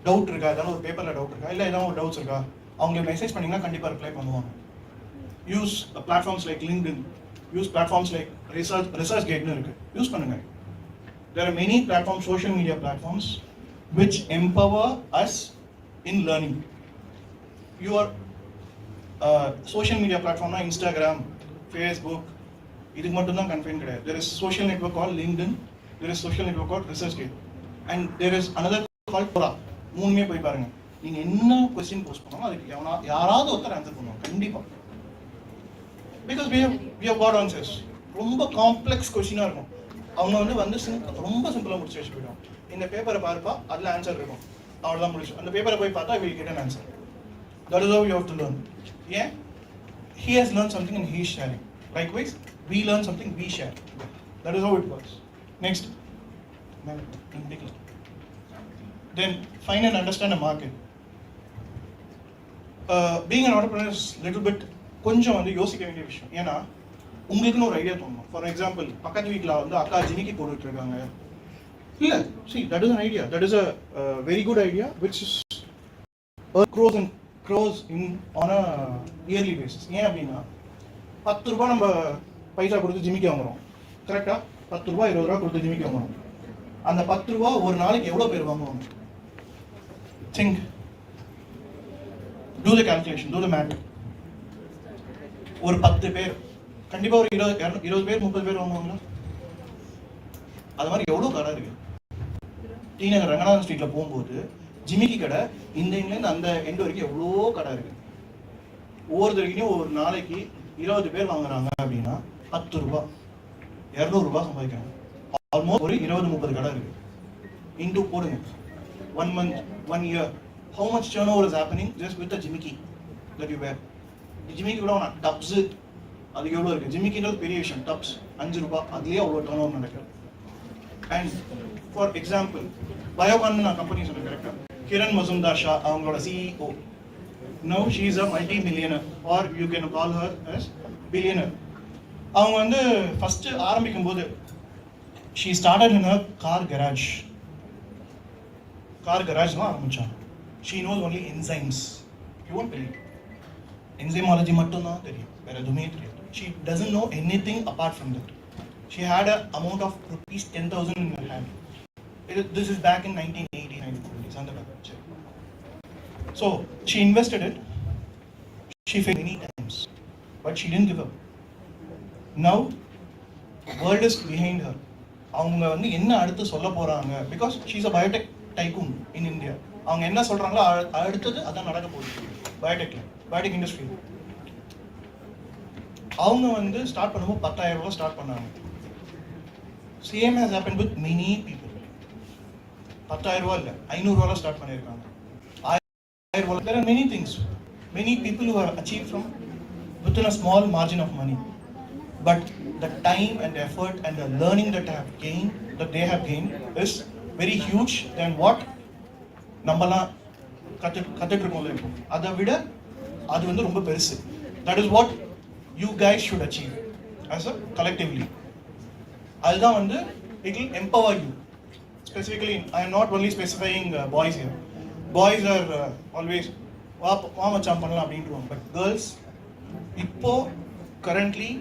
doubt இருக்கா, ஏதாவது ஒரு பேப்பரில் டவுட் இருக்கா, இல்லை ஏதாவது ஒரு டவுட்ஸ் இருக்கா, அவங்களுக்கு மெசேஜ் பண்ணிங்கன்னா கண்டிப்பாக ரிப்ளை பண்ணுவாங்க. Use platforms like LinkedIn, use platforms like research கேட்னு இருக்குது, யூஸ் பண்ணுங்கள். There are many platforms, social media platforms, which empower us in learning. Your social media platform, Instagram, Facebook, இது மட்டும் தான் கன்ஃபைன் கிடையாது. There is social network called LinkedIn, there is social network called ResearchGate, and there is another called Quora. மூணுமே போய் பாருங்க. நீங்க என்ன question post பண்ணாலும் அதுக்கு யாராவது ஒருத்தர் ஆன்சர் பண்ணுவாங்க கண்டிப்பா. Because we have got answers. ரொம்ப காம்ப்ளெக்ஸ் क्वेश्चना இருக்கும். அவங்க வந்து ரொம்ப சிம்பிளா முடிச்சு வச்சு போயிடும். இந்த பேப்பரை பார்ப்பா அதுல ஆன்சர் இருக்கும், அவ்வளவுதான் முடிச்சு. அந்த பேப்பரை போய் பார்த்தா will get an answer. That is how you have to learn. Yeah, he has learned something and he is sharing. Likewise, we learn something, we share. That is how it works. Next, then find and understand the market. Being an entrepreneur is little bit கொஞ்சம் வந்து யோசிக்க வேண்டிய விஷயம். ஏன்னா உங்களுக்குன்னு ஒரு idea தோணும். For example, பக்கத்து வீட்டில் வந்து அக்கா ஜிமிக்கி போட்டுட்டு இருக்காங்க. இல்லை, see, that is an idea. That is a very good idea which is crores in on a yearly basis. ஏன் அப்படின்னா 10 ரூபாய் நம்ம பைசா கொடுத்து ஜிமிக்கி வாங்குறோம், கரெக்டாக? 10 ரூபாய் 20 ரூபா கொடுத்து ஜிமிக்கி வாங்குறோம். அந்த 10 ரூபா ஒரு நாளைக்கு எவ்வளோ பேர் வாங்குவாங்க? Think, do the calculation, do the math. ஒரு 10 பேர் கண்டிப்பாக ஒரு 20 பேர் 30 பேர் வாங்குவாங்களா? அது மாதிரி எவ்வளோ கடை இருக்கு. டி நகர் ரங்கநாதன் ஸ்ட்ரீட்ல போகும்போது ஜிமிக்கி கடை இந்த எண்ட்லேருந்து அந்த எண்டு வரைக்கும் எவ்வளோ கடை இருக்கு. ஒவ்வொருத்தருக்கையும் ஒரு நாளைக்கு 20 பேர் வாங்குறாங்க அப்படின்னா 10 ரூபா 200 ரூபாய் சம்பாதிக்கிறாங்க. ஆல்மோஸ்ட் ஒரு 20-30 கடை இருக்கு. இன்டூ போடுங்க, 1 month, 1 year, how much turnover is happening just with the jimmicky that you wear. ஜிமிக்கி கூட ஒன்று டப்ஸு, அதுக்கு எவ்வளோ இருக்குது? ஜிமிக்கின்றது பெரிய விஷயம். டப்ஸ் 5 ரூபாய், அதுலேயே அவ்வளோ டர்ன் ஓவர் நடக்குது. அண்ட் ஃபார் எக்ஸாம்பிள், பயோகான் நான் கம்பெனி சொன்னேன் கரெக்டாக. கிரண் மசும்தார் ஷா அவங்களோட CEO. Now she is a multi-millionaire, or you can call her as billionaire. அவங்க வந்து ஃபஸ்ட்டு ஆரம்பிக்கும் போது she started in a car garage. Car கராஜ்லாம் ஆரம்பிச்சாங்க. she knows only enzymes. You won't believe. Enzymology மட்டும்தான் தெரியும், வேற எதுவுமே தெரியாது. She doesn't know anything apart from that. She had an amount of rupees 10,000 in her hand. This is back in 1980, 1990s. So she invested it. She failed many times, but she didn't give up. Now world is behind her. அவங்க வந்து என்ன அடுத்து சொல்ல போறாங்க, because she is a biotech tycoon in India. அவங்க என்ன சொல்றாங்களோ அடுத்தது அதான் நடக்க போகுது. Biotech industry. அவங்க வந்து ஸ்டார்ட் பண்ணும்போது 10,000 ரூபாய் ஸ்டார்ட் பண்ணாங்க. Same has happen with many people. 10,000 ரூபாய் இல்லை, 500 ரூபாய் ஸ்டார்ட் பண்ணியிருக்காங்க. 1000 ரூபாய். There are many things, many people who have achieved from within a small margin of money. But the time and the effort and the learning that they have gained is very huge than what நம்மலாம் கற்றுட்டு இருக்கோம்ல இப்போ. அதை விட அது வந்து ரொம்ப பெருசு. That is what you guys should achieve as a collectively. அதுதான் வந்து it will empower you. Specifically, I am not only specifying boys here. Boys are always வா மச்சான் பண்ணலாம் அப்படின்ட்டுருவாங்க. But girls, இப்போ currently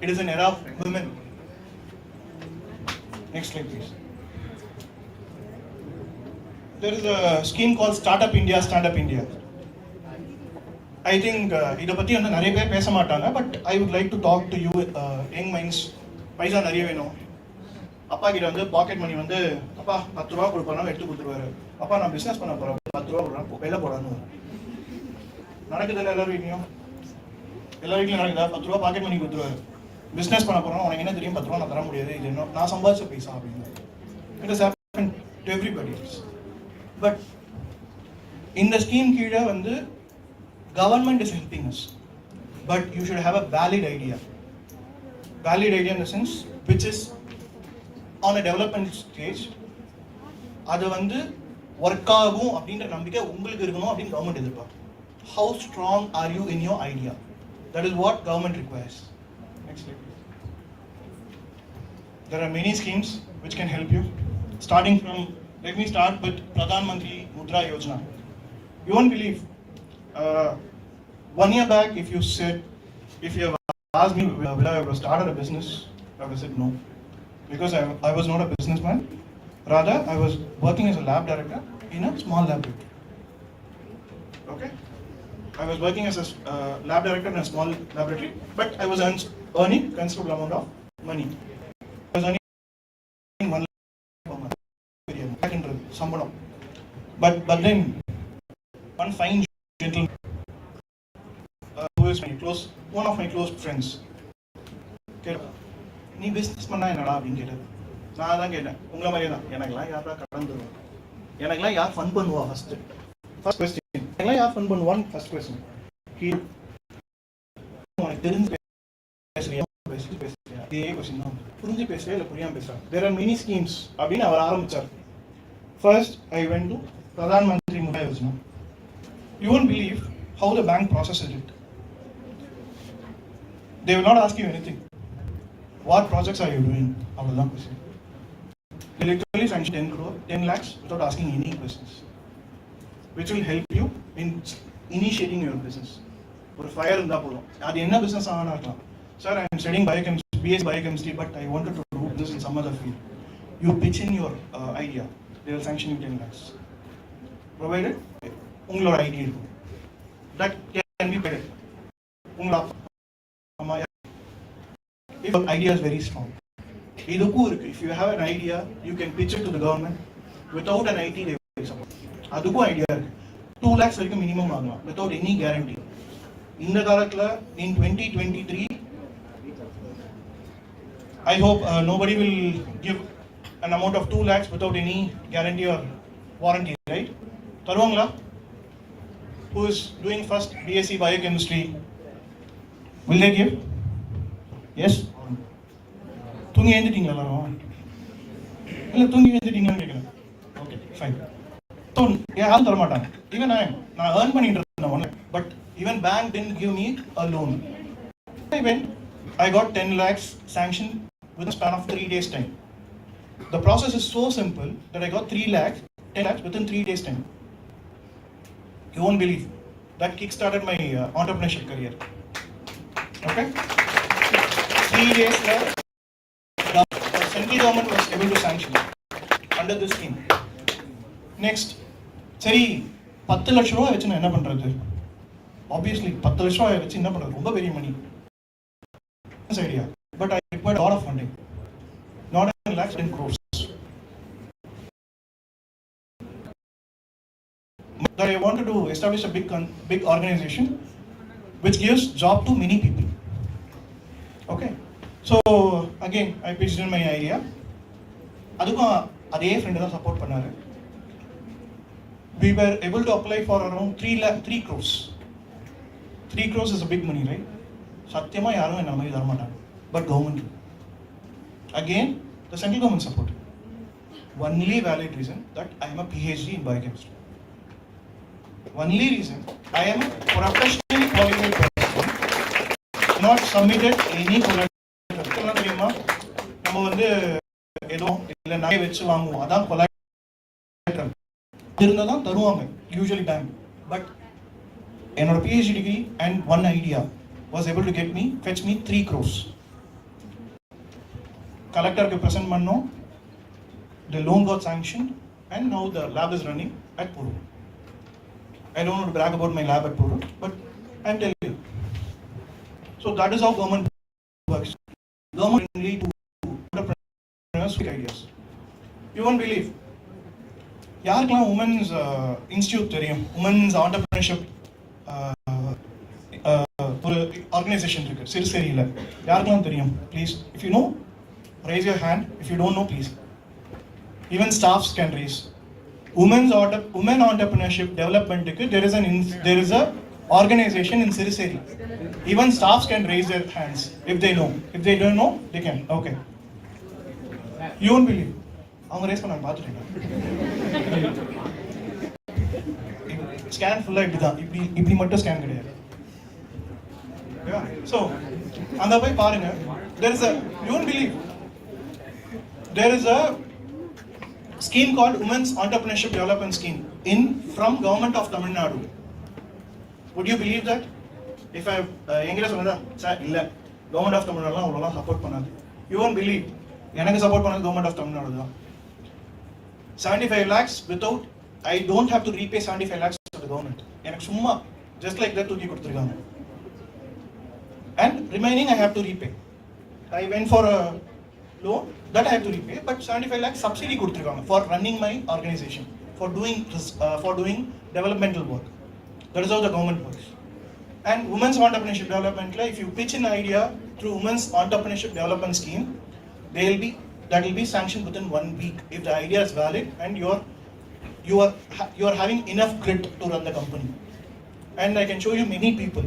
it is an era of women. Next slide please. There is a scheme called Startup India, Stand Up India. I think இதை பற்றி வந்து நிறைய பேர் பேச மாட்டாங்க. But I would like to talk to you young minds. பைசா நிறைய வேணும். அப்பா கிட்ட வந்து பாக்கெட் மணி வந்து அப்பா 10 ரூபா கொடுப்பாங்க, எடுத்து கொடுத்துருவாரு. அப்பா நான் பிஸ்னஸ் பண்ண போகிறேன், 10 ரூபா கொடுறேன், வெளில போடான்னு நடக்குது. இல்லை எல்லா வீட்லையும் நடக்குதா? 10 ரூபா பாக்கெட் மணி கொடுத்துருவாரு. பிஸ்னஸ் பண்ண போகிறோம், உனக்கு என்ன தெரியும், 10 ரூபா நான் தர முடியாது, இது என்ன நான் சம்பாதிச்ச பைசா அப்படின்னு. It is happen to everybody else. But இந்த ஸ்கீம் கீழே வந்து government is helping us, but you should have a valid idea in the sense which is on a development stage. அது வந்து ஒர்க் ஆகும் அப்படின்ற நம்பிக்கை உங்களுக்கு இருக்கணும் அப்படின்னு கவர்மெண்ட் எதிர்பார்க்கும். how strong are you in your idea? That is what government requires. Next slide, please. There are many schemes which can help you. Starting from, let me start with Pradhan Mantri Mudra Yojana. You won't believe, 1 year back, if you have asked me will I have started a business, I would have said no. Because I was not a businessman. Rather, I was working as a lab director in a small laboratory. Okay? I was working as a lab director in a small laboratory, but I was earning considerable amount of money. I was earning 1 lakh per month. But then one fine gentleman who is one of my close friends. நீ business பண்ணா என்னடா அப்படின்னு கேட்டார். நான் தான் கேட்டேன், உங்களை மாதிரியே தான், எனக்குலாம் யாரா கடன் தருவோம், எனக்குலாம் யார் ஃபன் பண்ணுவா ஃபர்ஸ்ட் கொஸ்டின், எனக்குலாம் யார் ஃபன் பண்ணுவான்னு ஃபர்ஸ்ட் கொஸ்டின். உனக்கு தெரிஞ்சு பேசுறியா இதே கொஸ்டின் தான், புரிஞ்சு பேசுறியா இல்லை புரியாமல் பேசுறா, தேர் ஆர் மெனி ஸ்கீம்ஸ் அப்படின்னு அவர் ஆரம்பிச்சார். First I went to Pradhan Mantri Mudra Yojana. You won't believe how the bank processes it. They will not ask you anything. What projects are you doing? Avladhan question. They literally sanction 10 lakhs without asking any questions, which will help you in initiating your business. For fire in the polo. Adi enna business aana irukkalam. Sir, I am studying biochemistry, BS biochemistry, but I wanted to do this in some other field. You pitch in your idea. They will sanction you 10 lakhs. Provided உங்களோட idea இருக்கும். That can be better. உங்களோட அம்மா if your idea is very strong. இதுக்கும் இருக்கு. If you have an idea, you can pitch it to the government. Without an IT, they will support. அதுக்கும் idea இருக்கு. 2 lakhs வரைக்கும் minimum வாங்கலாம் without any guarantee. இந்த காலத்துல in 2023, I hope nobody will give an amount of 2 lakhs without any guarantee or warranty, right? தருவாங்களா? Who is doing first BSc biochemistry? Will they give? Yes? தூங்கி எழுந்துட்டீங்களா எல்லாரும்? இல்லை தூங்கி எழுந்துட்டீங்களான்னு கேட்குறேன். Okay fine. ஸோ யாரும் தர மாட்டாங்க. ஈவன் நான் ஏர்ன் பண்ணிட்டு இருந்தேன் ஒன்று, but even bank didn't give me a loan. I got 10 lakhs sanctioned within a span of 3 days time. The process is so simple that I got 10 lakhs within 3 days time. You won't believe. That kick-started my entrepreneurship career. Okay? 3 days later, the central government was able to sanction under this scheme. Next, சரி 10 லட்சம் ரூபாய் வச்சு நான் என்ன பண்றது? Obviously 10 லட்சம் ரூபாய் வச்சு என்ன பண்றது? ரொம்ப பெரிய மணி. This idea. But I required a lot of funding. Not in lakhs, in crores. That I wanted to establish a big organization which gives job to many people. Okay, so again I pitched in my idea. Adukku adhe friend da support pannaru. We were able to apply for around 3 crores. 3 crores is a big money, right? Satyama yarum enna mari thara maatanga, but government. Again, the central government support. Only valid reason that I am a PhD in biochemistry. Only reason I am a professionally qualified person, not submitted any collateral. நம்ம வந்து ஏதோ இல்லை நகை வச்சு வாங்குவோம், அதான் collateral. இருந்தால் தான் தருவாங்க யூஸ்வலி பேங்க். பட் என்னோட PhD degree and one idea was able to fetch me 3 crores. கலெக்டருக்கு present பண்ணோம், the loan got sanctioned and now the lab is running at Puru. I don't want to brag about my lab at Puru, but I'm telling you. So that is how government works. Government only to entrepreneurs with ideas. You won't believe. யாருக்கெல்லாம் women's institute தெரியும்? Women's entrepreneurship ஒரு organisation இருக்கு சிறுசேரியில். யாருக்கெல்லாம் தெரியும்? Please, if you know raise your hand. If you don't know, please. Even staffs can raise. Women entrepreneurship development, there is a organization in Siriseri. Even staffs can raise their hands if they know. If they don't know, they can. Okay. You won't believe. அவங்க race பண்ண பார்த்துட்டீங்க. Scan ஃபுல்லாக இப்படி தான், இப்படி மட்டும் scan கிடையாது. So அந்த போய் பாருங்க. there is a you won't believe there is a scheme called Women's Entrepreneurship Development Scheme from Government of Tamil Nadu. Would you believe that? If I எங்கிட்ட சொன்னதா சார் இல்லை கவர்மெண்ட் ஆஃப் தமிழ்நாடுலாம் அவ்வளோலாம் support பண்ணாது. You won't believe எனக்கு support பண்ணது government of Tamil Nadu தான். 75 lakhs without I don't have to repay 75 lakhs to the government. எனக்கு சும்மா just like that தூக்கி கொடுத்துருக்காங்க. And remaining I have to repay. I went for a loan that I have to repay, but 75 lakhs subsidy கொடுத்துருக்காங்க for running my organization, for doing developmental work. That is how the government works. And Women's Entrepreneurship Development, if you pitch an idea through Women's Entrepreneurship Development Scheme, that will be sanctioned within 1 week if the idea is valid and you are having enough grit to run the company. And I can show you many people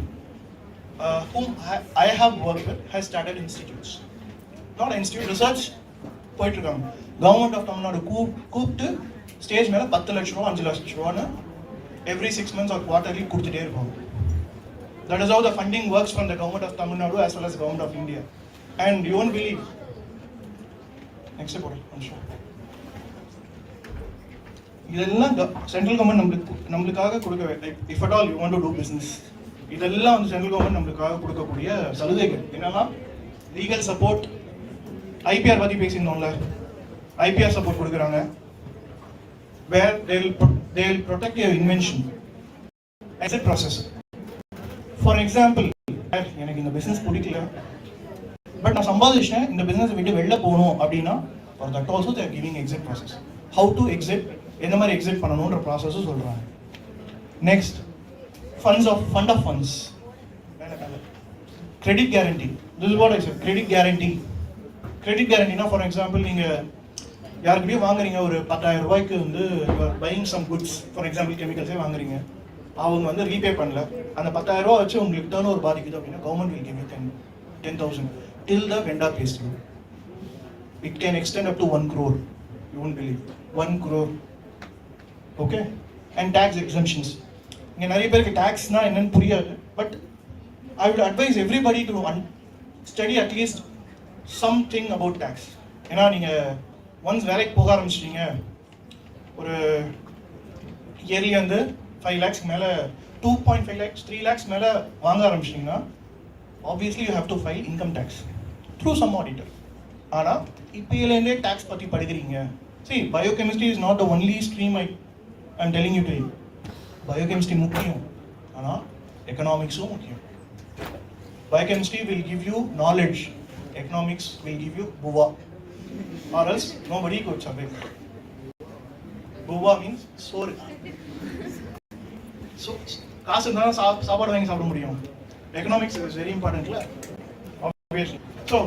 whom I have worked with has started institutes. Not institute, research போயிட்டு இருக்காங்க. Government of Tamil Nadu கூப்பிட்டு stage மேலே 10 லட்ச ரூபா 5 லட்ச ரூபான்னு every 6 months or quarterly கொடுத்துட்டே இருப்பாங்க. That is how the funding works from the government of Tamil Nadu as well as the government of India. And you won't believe. Next step, I'm sure. இதெல்லாம் central government நம்மளுக்காக கொடுக்க, if at all you want to do business, இதெல்லாம் வந்து central government நம்மளுக்காக கொடுக்கக்கூடிய சலுகைகள் என்னெல்லாம்? Legal support, IPR பற்றி பேசியிருந்தோம்ல, ஐபிஆர் சப்போர்ட் கொடுக்குறாங்க. where they will protect your invention, exit process. For example, எனக்கு இந்த பிசினஸ் பிடிக்கல பட் நான் சம்பாதிச்சேன், இந்த பிசினஸ் விட்டு வெளில போகணும் அப்படின்னா for that also they are giving exit process. How to exit, எந்த மாதிரி எக்ஸிட் பண்ணணுன்ற ப்ராசஸும் சொல்கிறாங்க. Next fund of funds, credit guarantee. This is what I said, credit guarantee. Credit guarantee na, for example, நீங்கள் யாருக்கிட்டையும் வாங்குறீங்க, ஒரு 10,000 ரூபாய்க்கு வந்து buying some goods, for example கெமிக்கல்ஸே வாங்குறீங்க, அவங்க வந்து ரீபே பண்ணல, அந்த 10,000 ரூபா வச்சு உங்களுக்கு டர்ன் ஓவர் பாதிக்குது அப்படின்னா government will give you 10,000 till the vendor pays you. It can extend up to 1 crore. You won't believe, 1 crore. Okay? And tax exemptions. இங்கே நிறைய பேருக்கு டேக்ஸ்னா என்னன்னு புரியாது, but I would advise everybody to study at least something about tax. ஏன்னா நீங்கள் once வேலைக்கு போக ஆரம்பிச்சிட்டிங்க, ஒரு இயர்லி வந்து 5 lakhs மேலே, 2.5 lakhs 3 lakhs மேலே வாங்க ஆரம்பிச்சிட்டிங்கன்னா obviously you have to file income tax through some auditor. ஆனால் இப்போலேருந்தே டேக்ஸ் பற்றி படிக்கிறீங்க. See, biochemistry is not the only stream I'm telling you to you. Biochemistry முக்கியம், ஆனால் எக்கனாமிக்ஸும் முக்கியம். Biochemistry will give you knowledge, economics will give you buva, or else nobody could survive. Buva means soru. So காசு இருந்தால் சாப்பாடு வாங்கி சாப்பிட முடியும். Economics is very important, obviously. So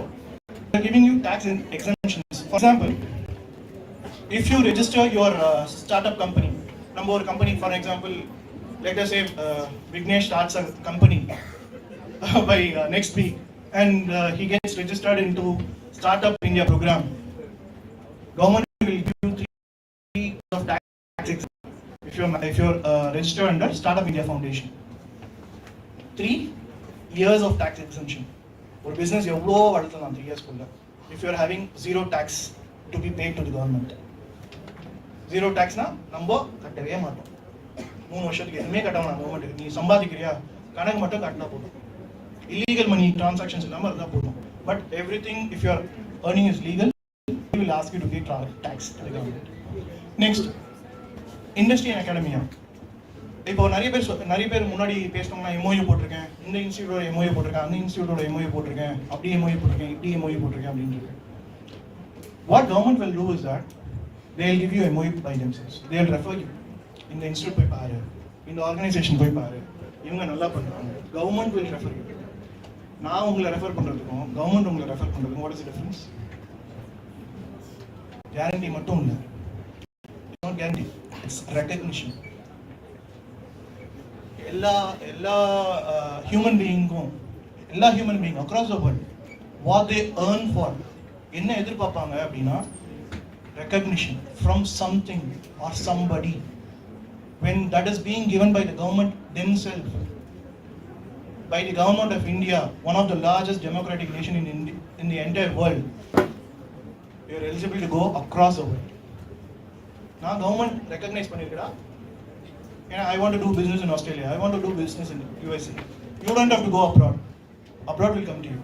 they're giving you tax exemptions. For example, if you register your startup company, number one company, for example, let us say Vignesh starts a company by next week, and he gets registered into Startup India program. Government will give you 3 years of tax exemption if you're registered under Startup India Foundation. 3 years of tax exemption. ஒரு business எவ்வளோ வளர்த்தலாம் 3 years குள்ள. If you're having 0 tax to be paid to the government. 0 tax na நம்ம கட்டவே மாட்டோம். 3 வருஷத்துக்கு எதுவுமே கட்ட வேணாம் கவர்மெண்ட். நீ சம்பாதிக்கிறியா கணக்கு மட்டும் கட்டினா போதும். Illegal money transactions இல்லாமல் இருந்தால் போதும். But everything, if you are earning is legal, he will ask you to pay tax to the government. Next, industry and academia. இப்போ நிறைய பேர் முன்னாடி பேசினோம்னா எம்ஓயு போட்டிருக்கேன், இந்த இன்ஸ்டியூட்டோட எம்ஓயு போட்டிருக்கேன், அந்த இன்ஸ்டியூட்டோட எம்ஓயு போட்டிருக்கேன், அப்படி எம்ஓயு போட்டிருக்கேன், இப்படி எம்ஓயு போட்டிருக்கேன் அப்படின்ட்டு. What government will do is that they will give you MOU by themselves. They will refer you. இந்த இன்ஸ்டியூட் போய் பாரு, இந்த ஆர்கனைசேஷன் போய் பாரு, இவங்க நல்லா பண்ணுறாங்க. Government will refer you. நான் உங்களை ரெஃபர் பண்ணுறதுக்கும் கவர்மெண்ட் உங்களை ரெஃபர் பண்ணுறதுக்கும் what is the difference? Guarantee மட்டும் இல்லை, it's not guarantee, it's recognition. எல்லா human being across the world what they earn for, என்ன எதிர்பார்ப்பாங்க அப்படின்னா recognition from something or somebody. when that is being given by the government themselves, by the government of India, one of the largest democratic nation in the entire world, you are eligible to go across the world. Now government recognize pannirukada. I want to do business in Australia. I want to do business in USA. You don't have to go abroad. Abroad will come to you.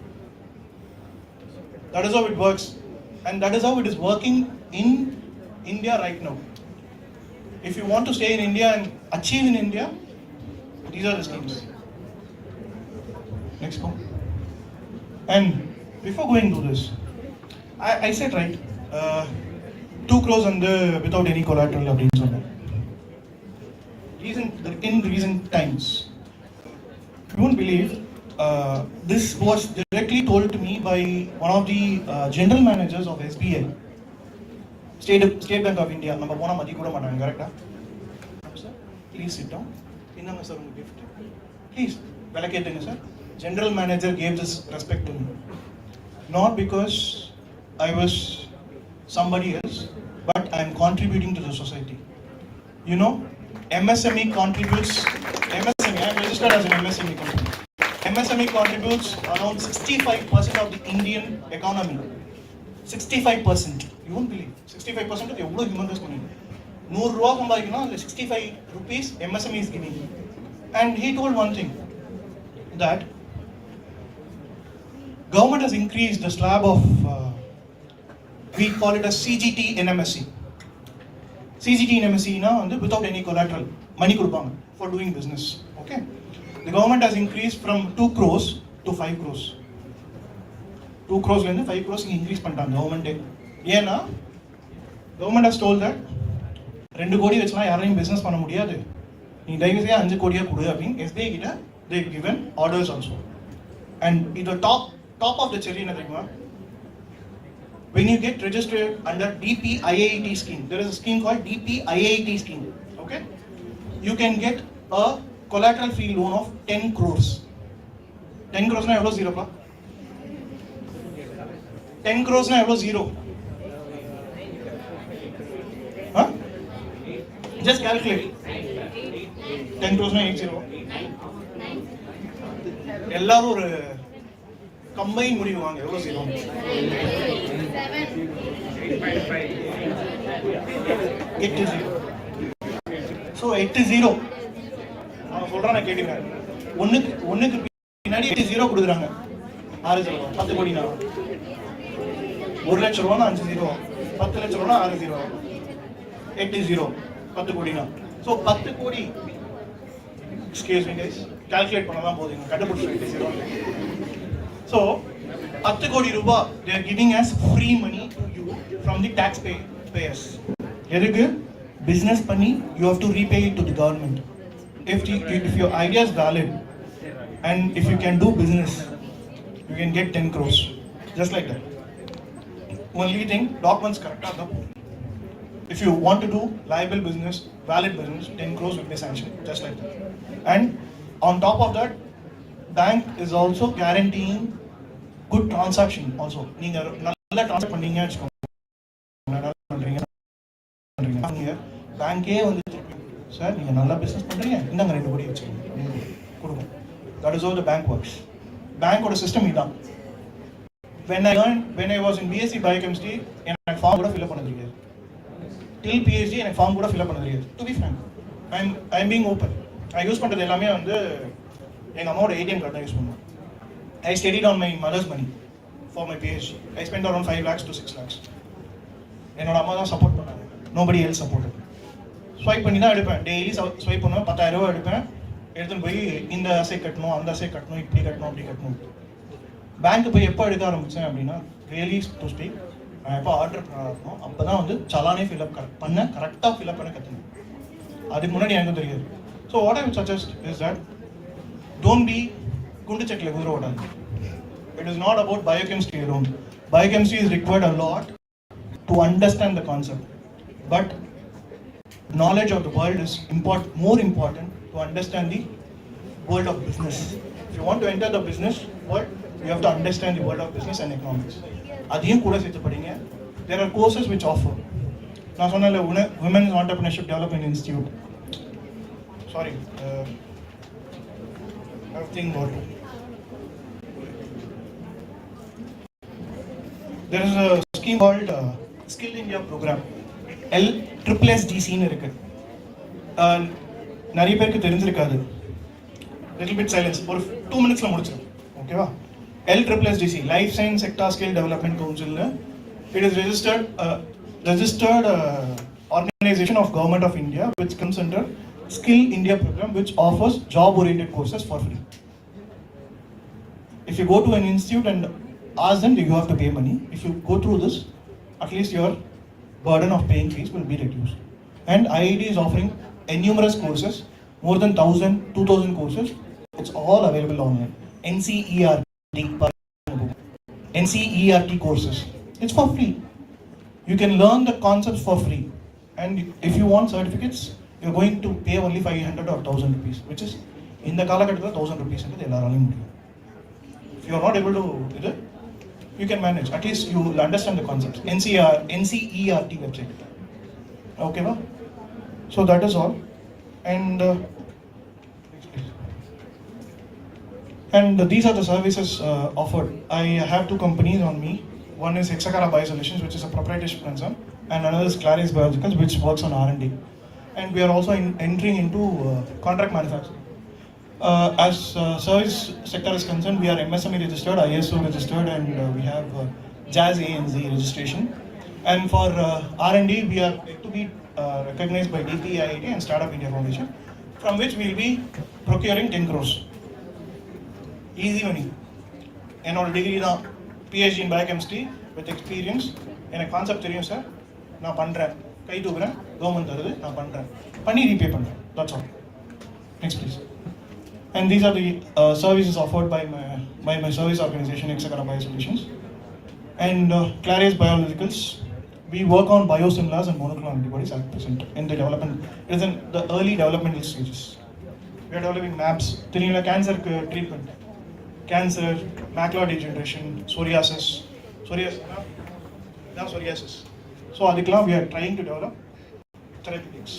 That is how it works. And that is how it is working in India right now. If you want to stay in India and achieve in India, these are the schemes. Next one. And before going to this, I said right, 2 crores without any collateral அப்படின்னு சொன்னேன். In recent times, you won't believe, this was directly told to me by one of the general managers of SBI, State Bank of India. நம்ம போனா மதி கூட மாட்டாங்க, கரெக்டா? Sir, please sit down. என்னங்க sir உங்க gift? Please, விளக்கேத்துங்க sir. General manager gave this respect to me. Not because I was somebody else, but I am contributing to the society. You know, MSME contributes, I am registered as an MSME company. MSME contributes around 65% of the Indian economy. 65%. You won't believe. 65% of every human is coming. 100 rupees சம்பாதிக்கணும், அந்த 65 rupees MSME is giving. And he told one thing, that government has increased the slab of, we call it as CGT in MSc. CGT in MSc na without any collateral, money கொடுப்பாங்க for doing business. Okay. The government has increased from 2 crores to 5 crores. 2 crores ல இருந்து 5 crores increase பண்ணிட்டாங்க government. ஏன்னா government has told that 2 கோடி வச்சுலாம் யாரையும் business பண்ண முடியாது, நீ தயவு செய்து 5 கோடியா கொடு அப்படின்னு SBI கிட்ட they given orders also. And the top of the cherry என்ன தெரியுமா? When you get registered under DPIIT scheme, there is a scheme called DPIIT scheme. Okay, you can get a collateral free loan of 10 crores. 10 crores na evlo zero pa? 10 crores na evlo zero? Huh? Just calculate. 10 crores na 8 zero. எல்லாரும் ஒரு combine முடிவு வாங்க, எவ்வளவு zero? 8 0. So 8 0. நான் சொல்றேன், நான் கேட்டுங்க. ஒண்ணுக்கு பின்னாடி 8 0 கொடுக்குறாங்க. 6 0. 10 கோடினா 1 லட்சம் ரூபானா 5 0. 10 லட்சம் ரூபானா 6 0. 8 0. 10 கோடினா. So 10 கோடி. Excuse me guys. Calculate பண்ணலாம் போதுங்க, கண்டுபிடிச்சு. So 10 கோடி ரூபாய் they are giving us free money to you from the taxpayers. எதுக்கு? business பண்ணி you have to repay it to the government. If your idea is valid and if you can do business, you can get 10 crores just like that. Only thing, documents correct are. If you want to do liable business, valid business, 10 crores will be sanctioned just like that. And on top of that, bank is also guaranteeing good transaction also. நீங்க நல்ல transact பண்ணீங்க வெச்சுக்கோங்க, நல்லா பண்றீங்க, பேங்கே வந்து sir நீங்க நல்லா business பண்றீங்க, இந்தாங்க 2 கோடி வெச்சுக்கோங்க கொடுங்க. That is how the bank works. Bank ஓட சிஸ்டம் இதான். When I was in BSc Biochemistry, எனக்கு ஃபார்ம் கூட fill up பண்ண தெரியாது. Till PhD எனக்கு ஃபார்ம் கூட fill up பண்ண தெரியாது. To be frank, I am being open. I use பண்றது எல்லாமே வந்து எங்க அம்மாவோட ATM கார்டு தான் யூஸ் பண்ணுவேன். I studied on my mother's money for my PhD. I spent around 5 lakhs to 6 lakhs. என்னோட அம்மா தான் சப்போர்ட் பண்ணாங்க. Nobody else supported. ஸ்வைப் பண்ணி தான் எடுப்பேன். டெய்லி ஸ்வைப் பண்ணுவேன். 10,000 ரூபாய் எடுப்பேன். எடுத்துன்னு போய் இந்த அசை கட்டணும், அந்த அசை கட்டணும், இப்படி கட்டணும், அப்படி கட்டணும். பேங்க் போய் எப்போ எடுக்க ஆரம்பித்தேன் அப்படின்னா, ரியலி டு ஸ்பீக், நான் எப்போ ஆர்டர் பண்ணணும் அப்போ தான் வந்து சலானே ஃபில்அப் கரெக்டாக ஃபில்அப் பண்ண கற்றுனேன். அதுக்கு முன்னாடி எனக்கு தெரியாது. So what I would suggest is that don't be குண்டு செக்கில் குதிரை ஓடாது. It is not about biochemistry alone. Biochemistry is required a lot to understand the concept, but knowledge of the world is more important to understand the world of business. If you want to enter the business world, you have to understand the world of business and economics. அதையும் கூட சேர்த்து படிங்க. There are courses which offer. நான் சொன்னேன்ல, Women's Entrepreneurship Development Institute. sorry, everything got. There is a scheme called Skill India program. LSSDC ன்னு இருக்கு. நிறைய பேருக்கு தெரிஞ்சிருக்காது. Little bit silence. ஒரு 2 minutesல முடிச்சிடும். ஓகேவா? LSSDC Life Science Sector Skill Development Council. It is registered organization of Government of India which comes under Skill India program which offers job oriented courses for free. If you go to an institute and ask them, you have to pay money. If you go through this, at least your burden of paying fees will be reduced. And IIT is offering numerous courses, more than 1,000, 2,000 courses. It's all available online. NCERT courses. It's for free. You can learn the concepts for free. And if you want certificates, you're going to pay only 500 or 1,000 rupees, which is in the Kalakatla 1,000 rupees. If you are not able to do it, you can manage. At least you will understand the concepts. NCERT website. Okay, no? So that is all. And these are the services offered. I have 2 companies on me. One is Hexacara Biosolutions, which is a proprietorship concern, and another is Claris Biologicals, which works on R&D. And we are also entering into contract manufacturing. As service sector is concerned, we are MSME registered, ISO registered, and we have JAZ ANZ registration. And for R&D, we are to be recognized by DPIIT and Startup India Foundation, from which we will be procuring 10 crores. Easy money. என்னோட degree தான் PhD in biochemistry with experience. எனக்கு concept தெரியும் sir, நான் பண்ணுறேன், கை தூக்குறேன், government தருது, நான் பண்ணுறேன், பண்ணி ரீபே பண்ணுறேன். That's all. Next please. And these are the services offered by my service organization, Hexacara Biosolutions. And Claris Biologicals, we work on biosimilars and monoclonal antibodies at present in the development. It is in the early developmental stages. We are developing MABs, cancer treatment, cancer, macular degeneration, psoriasis. So adikla we are trying to develop therapeutics.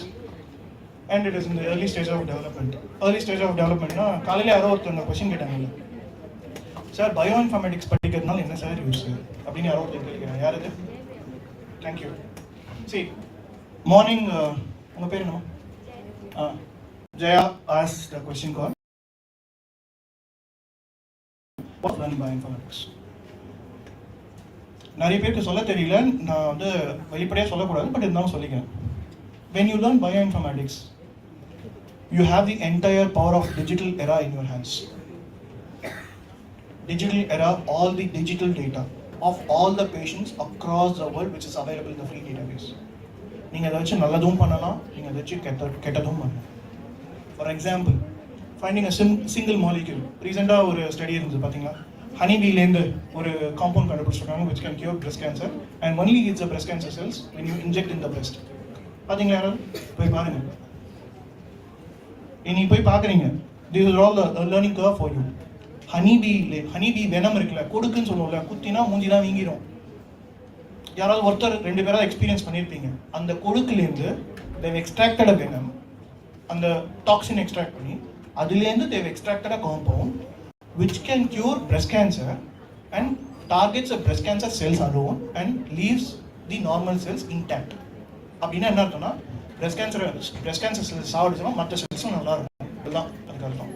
And it is in the early stage of development. Early stage of development na காலையில யாரோ ஒருத்தங்க question கேட்டாங்கல்ல, sir bio informatics படிக்கிறதுனால என்ன sir use அப்படின்னு யாரோ ஒருத்தங்க கேட்குறாங்க. யார் அது? தேங்க்யூ. See, morning உங்க பேர் என்னமா? Jaya asked the question called what learn bioinformatics. நிறைய பேருக்கு சொல்ல தெரியல, நான் வந்து வெளிப்படையாக சொல்லக்கூடாது, பட் இருந்தாலும் சொல்லிக்கிறேன். When you learn bioinformatics, you have the entire power of digital era in your hands. Digital era, all the digital data of all the patients across the world which is available in the free database. நீங்க அதை வச்சு நல்லதும் பண்ணலாம், நீங்க அதை வச்சு கெட்டதும் பண்ணலாம். For example, finding a single molecule. ரீசெண்டாக ஒரு ஸ்டடி இருந்தது பார்த்தீங்களா, ஹனிபீலேருந்து ஒரு காம்பவுண்ட் கண்டுபிடிச்சிருக்காங்க which can cure breast cancer and only hits the breast cancer cells when you inject in the breast. பார்த்தீங்களா? யாராவது போய் பாருங்க. நீ போய் பார்க்குறீங்க. This is all the learning curve for you. Honeybee venom இருக்குல்ல, கொடுக்குன்னு சொல்லுவோம்ல, குத்தினா மூஞ்சிலாம் வீங்கிடும். யாராவது ஒருத்தர் 2 பேராவது எக்ஸ்பீரியன்ஸ் பண்ணியிருப்பீங்க. அந்த கொடுக்குலேருந்து தேவ் எக்ஸ்ட்ராக்டட் அ வெனம், அந்த டாக்ஸின் எக்ஸ்ட்ராக்ட் பண்ணி அதுலேருந்து they extracted a compound which can cure breast cancer and targets the breast cancer cells alone and leaves the normal cells intact. அப்படின்னா என்ன அர்த்தம்னா, breast cancer cells சாவடிச்சோம்னா மற்ற செல்ஸும் நல்லா இருக்கும். இதுதான் அதுக்கு அர்த்தம்.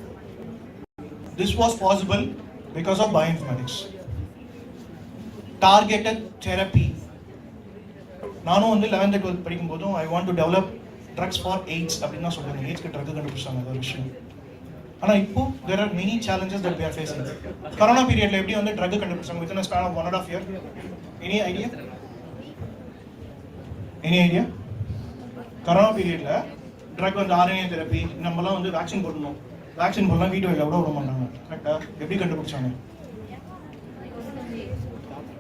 This was possible because of bioinformatics. Targeted therapy. நானும் வந்து 11th 12th படிக்கும் போதும் I want to develop drugs for AIDS அப்படின்னு தான் சொல்லுவாங்க. AIDS க்கு ட்ரக் கண்டுபிடிச்சாங்க, அது ஒரு விஷயம். ஆனால் இப்போ there are many challenges that we are facing. Corona பீரியட்ல எப்படி வந்து ட்ரக் கண்டுபிடிச்சாங்க within a span of 1.5 year? Any idea? Corona பீரியட்ல ட்ரக் வந்து RNA தெரப்பி, நம்மலாம் வந்து வேக்சின் போடணும், வேக்சின் போடலாம் வீட்டு வெளில கூட விட மாட்டாங்க. கரெக்டா? எப்படி கண்டுபிடிச்சாங்க?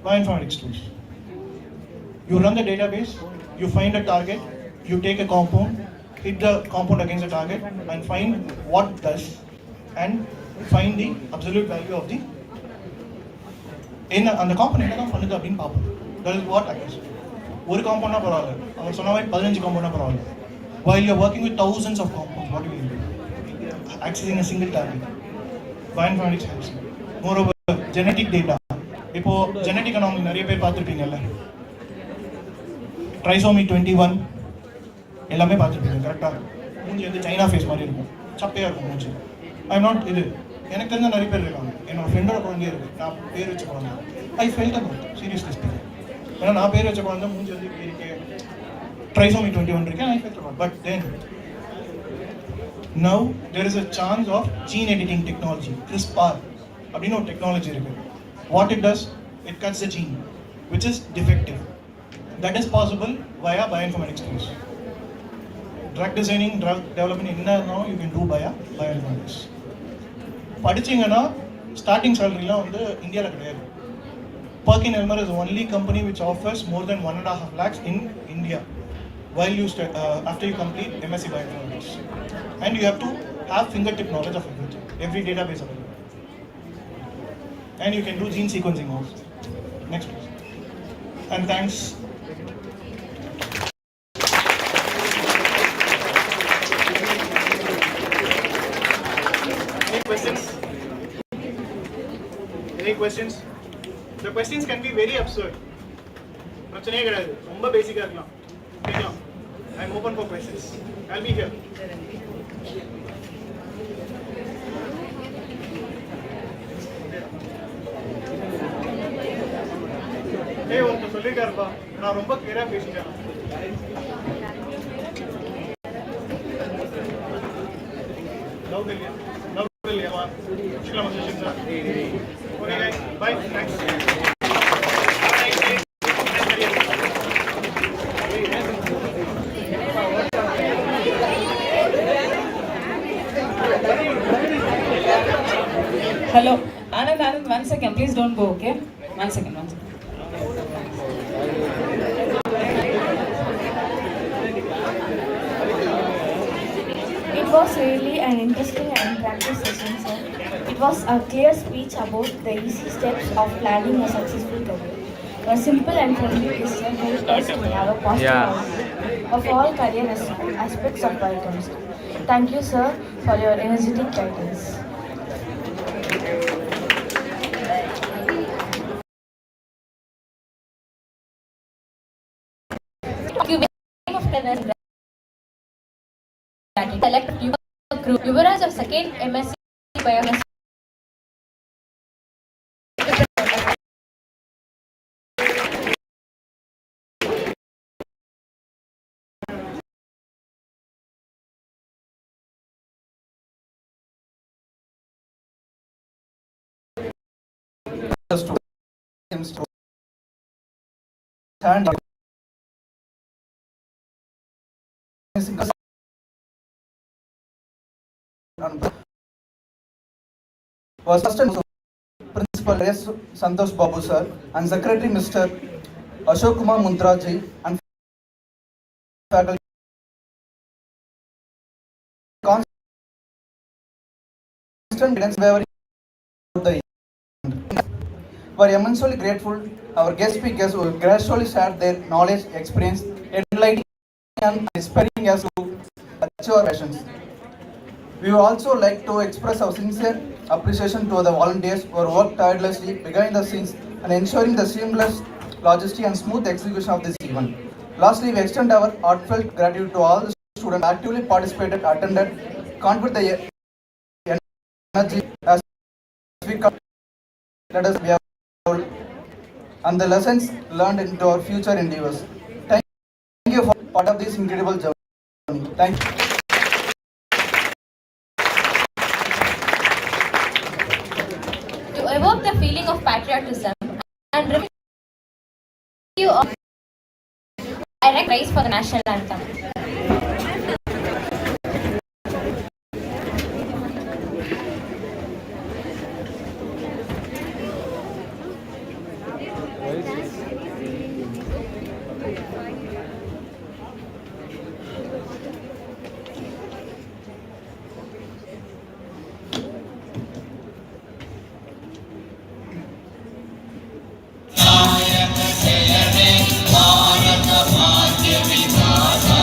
Bioinformatics tools. You run the database, you find a target, you take a compound, hit the compound against the target and find what does and find the absolute value of the என்ன அந்த compound என்ன தான் பண்ணுது அப்படின்னு பார்ப்போம். That is what happens. ஒரு காம்பவுண்ட்னா பரவாயில்ல, அவர் சொன்ன மாதிரி 15 காம்பவுண்ட்னா பரவாயில்ல, while you're working with thousands of compounds, what will you do? Accessing a single target. Bioinformatics helps you. Moreover, genetic data. இப்போ ஜெனடிக் அனாமலி நிறைய பேர் பார்த்துருப்பீங்கல்ல, ட்ரைசோமி 21 எல்லாமே பார்த்துருப்பீங்க கரெக்டாக. மூஞ்சி வந்து சைனா ஃபேஸ் மாதிரி இருக்கும், சப்பையாக இருக்கும் மூஞ்சி. ஐ நாட் இது எனக்கு தெரிஞ்ச நிறைய பேர் இருக்காங்க. என்னோட ஃப்ரெண்டோட குழந்தையே இருக்குது, நான் பேர் வச்ச குழந்தை. I felt about seriously speaking. ஏன்னா நான் பேர் வச்ச குழந்தை மூஞ்சி வந்து இப்படி இருக்கு, ட்ரைசோமி 21 இருக்கேன். I felt about. But then now there is a chance of gene editing technology, CRISPR அப்படின்னு ஒரு டெக்னாலஜி இருக்குது. What it does, it cuts the gene which is defective. That is possible via bioinformatics tools. Drug designing, drug development என்ன you can do via bioinformatics. படிச்சீங்கன்னா starting சேலரிலாம் வந்து இந்தியாவில் கிடையாது. Perkin Elmer is the only company which offers more than 1.5 lakhs in India while you after you complete MSc Bioinformatics. And you have to have fingertip knowledge of everything, every database available. And you can do gene sequencing also. Next please. And thanks. Any questions? Any questions? The questions can be very absurd. பிரச்சனையே கிடையாது, ரொம்ப பேசிக்கா இருக்கலாம். Okay, I am open for questions. I'll be here. Hey, ஒருத்தர் சொல்லிருக்காருப்பா, நான் ரொம்ப கிளியரா பேசிட்டேன். லவ் இல்லையா? சிக்கலாம் sir. Okay guys, bye. Thanks. Hello, Anand, 1 second, please don't go, okay? 1 second. It was really an interesting and practice session, sir. It was a clear speech about the easy steps of planning a successful career. A simple and friendly question helped us to have a positive outlook of all career aspects of biochemistry. Thank you, sir, for your energetic guidance. Select your group. Yuvraj of second MSc Biochemistry. Stand up. Was assistant principal S. Santosh Babu sir and secretary Mr. Ashok Kumar Muntraji and faculty constant guidance were the were immensely grateful. Our guest speakers will gradually share their knowledge, experience, enlightening and inspiring us to achieve our passions. We would also like to express our sincere appreciation to the volunteers who have worked tirelessly behind the scenes and ensuring the seamless logistics and smooth execution of this event. Lastly, we extend our heartfelt gratitude to all the students who actively participated, attended, contributed the energy as we come. Let us be able and the lessons learned into our future endeavors. Thank you for part of this incredible journey. Thank you. To evoke the feeling of patriotism and remind you of direct praise for the national anthem. Bharat भाग्य विधाता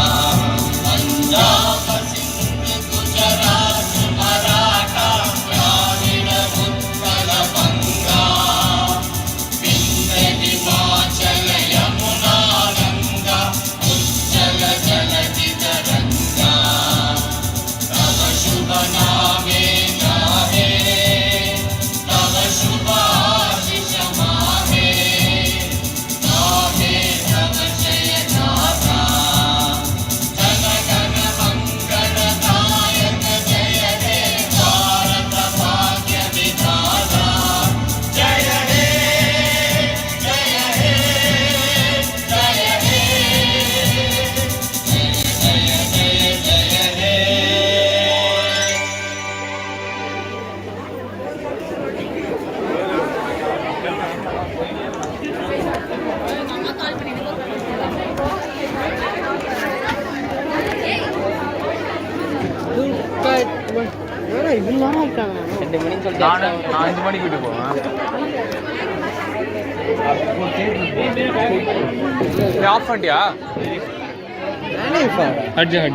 நான் 5 மணிக்கு வீட்டு போவேன். Of பண்ணிட்டியா? அர்ஜுன்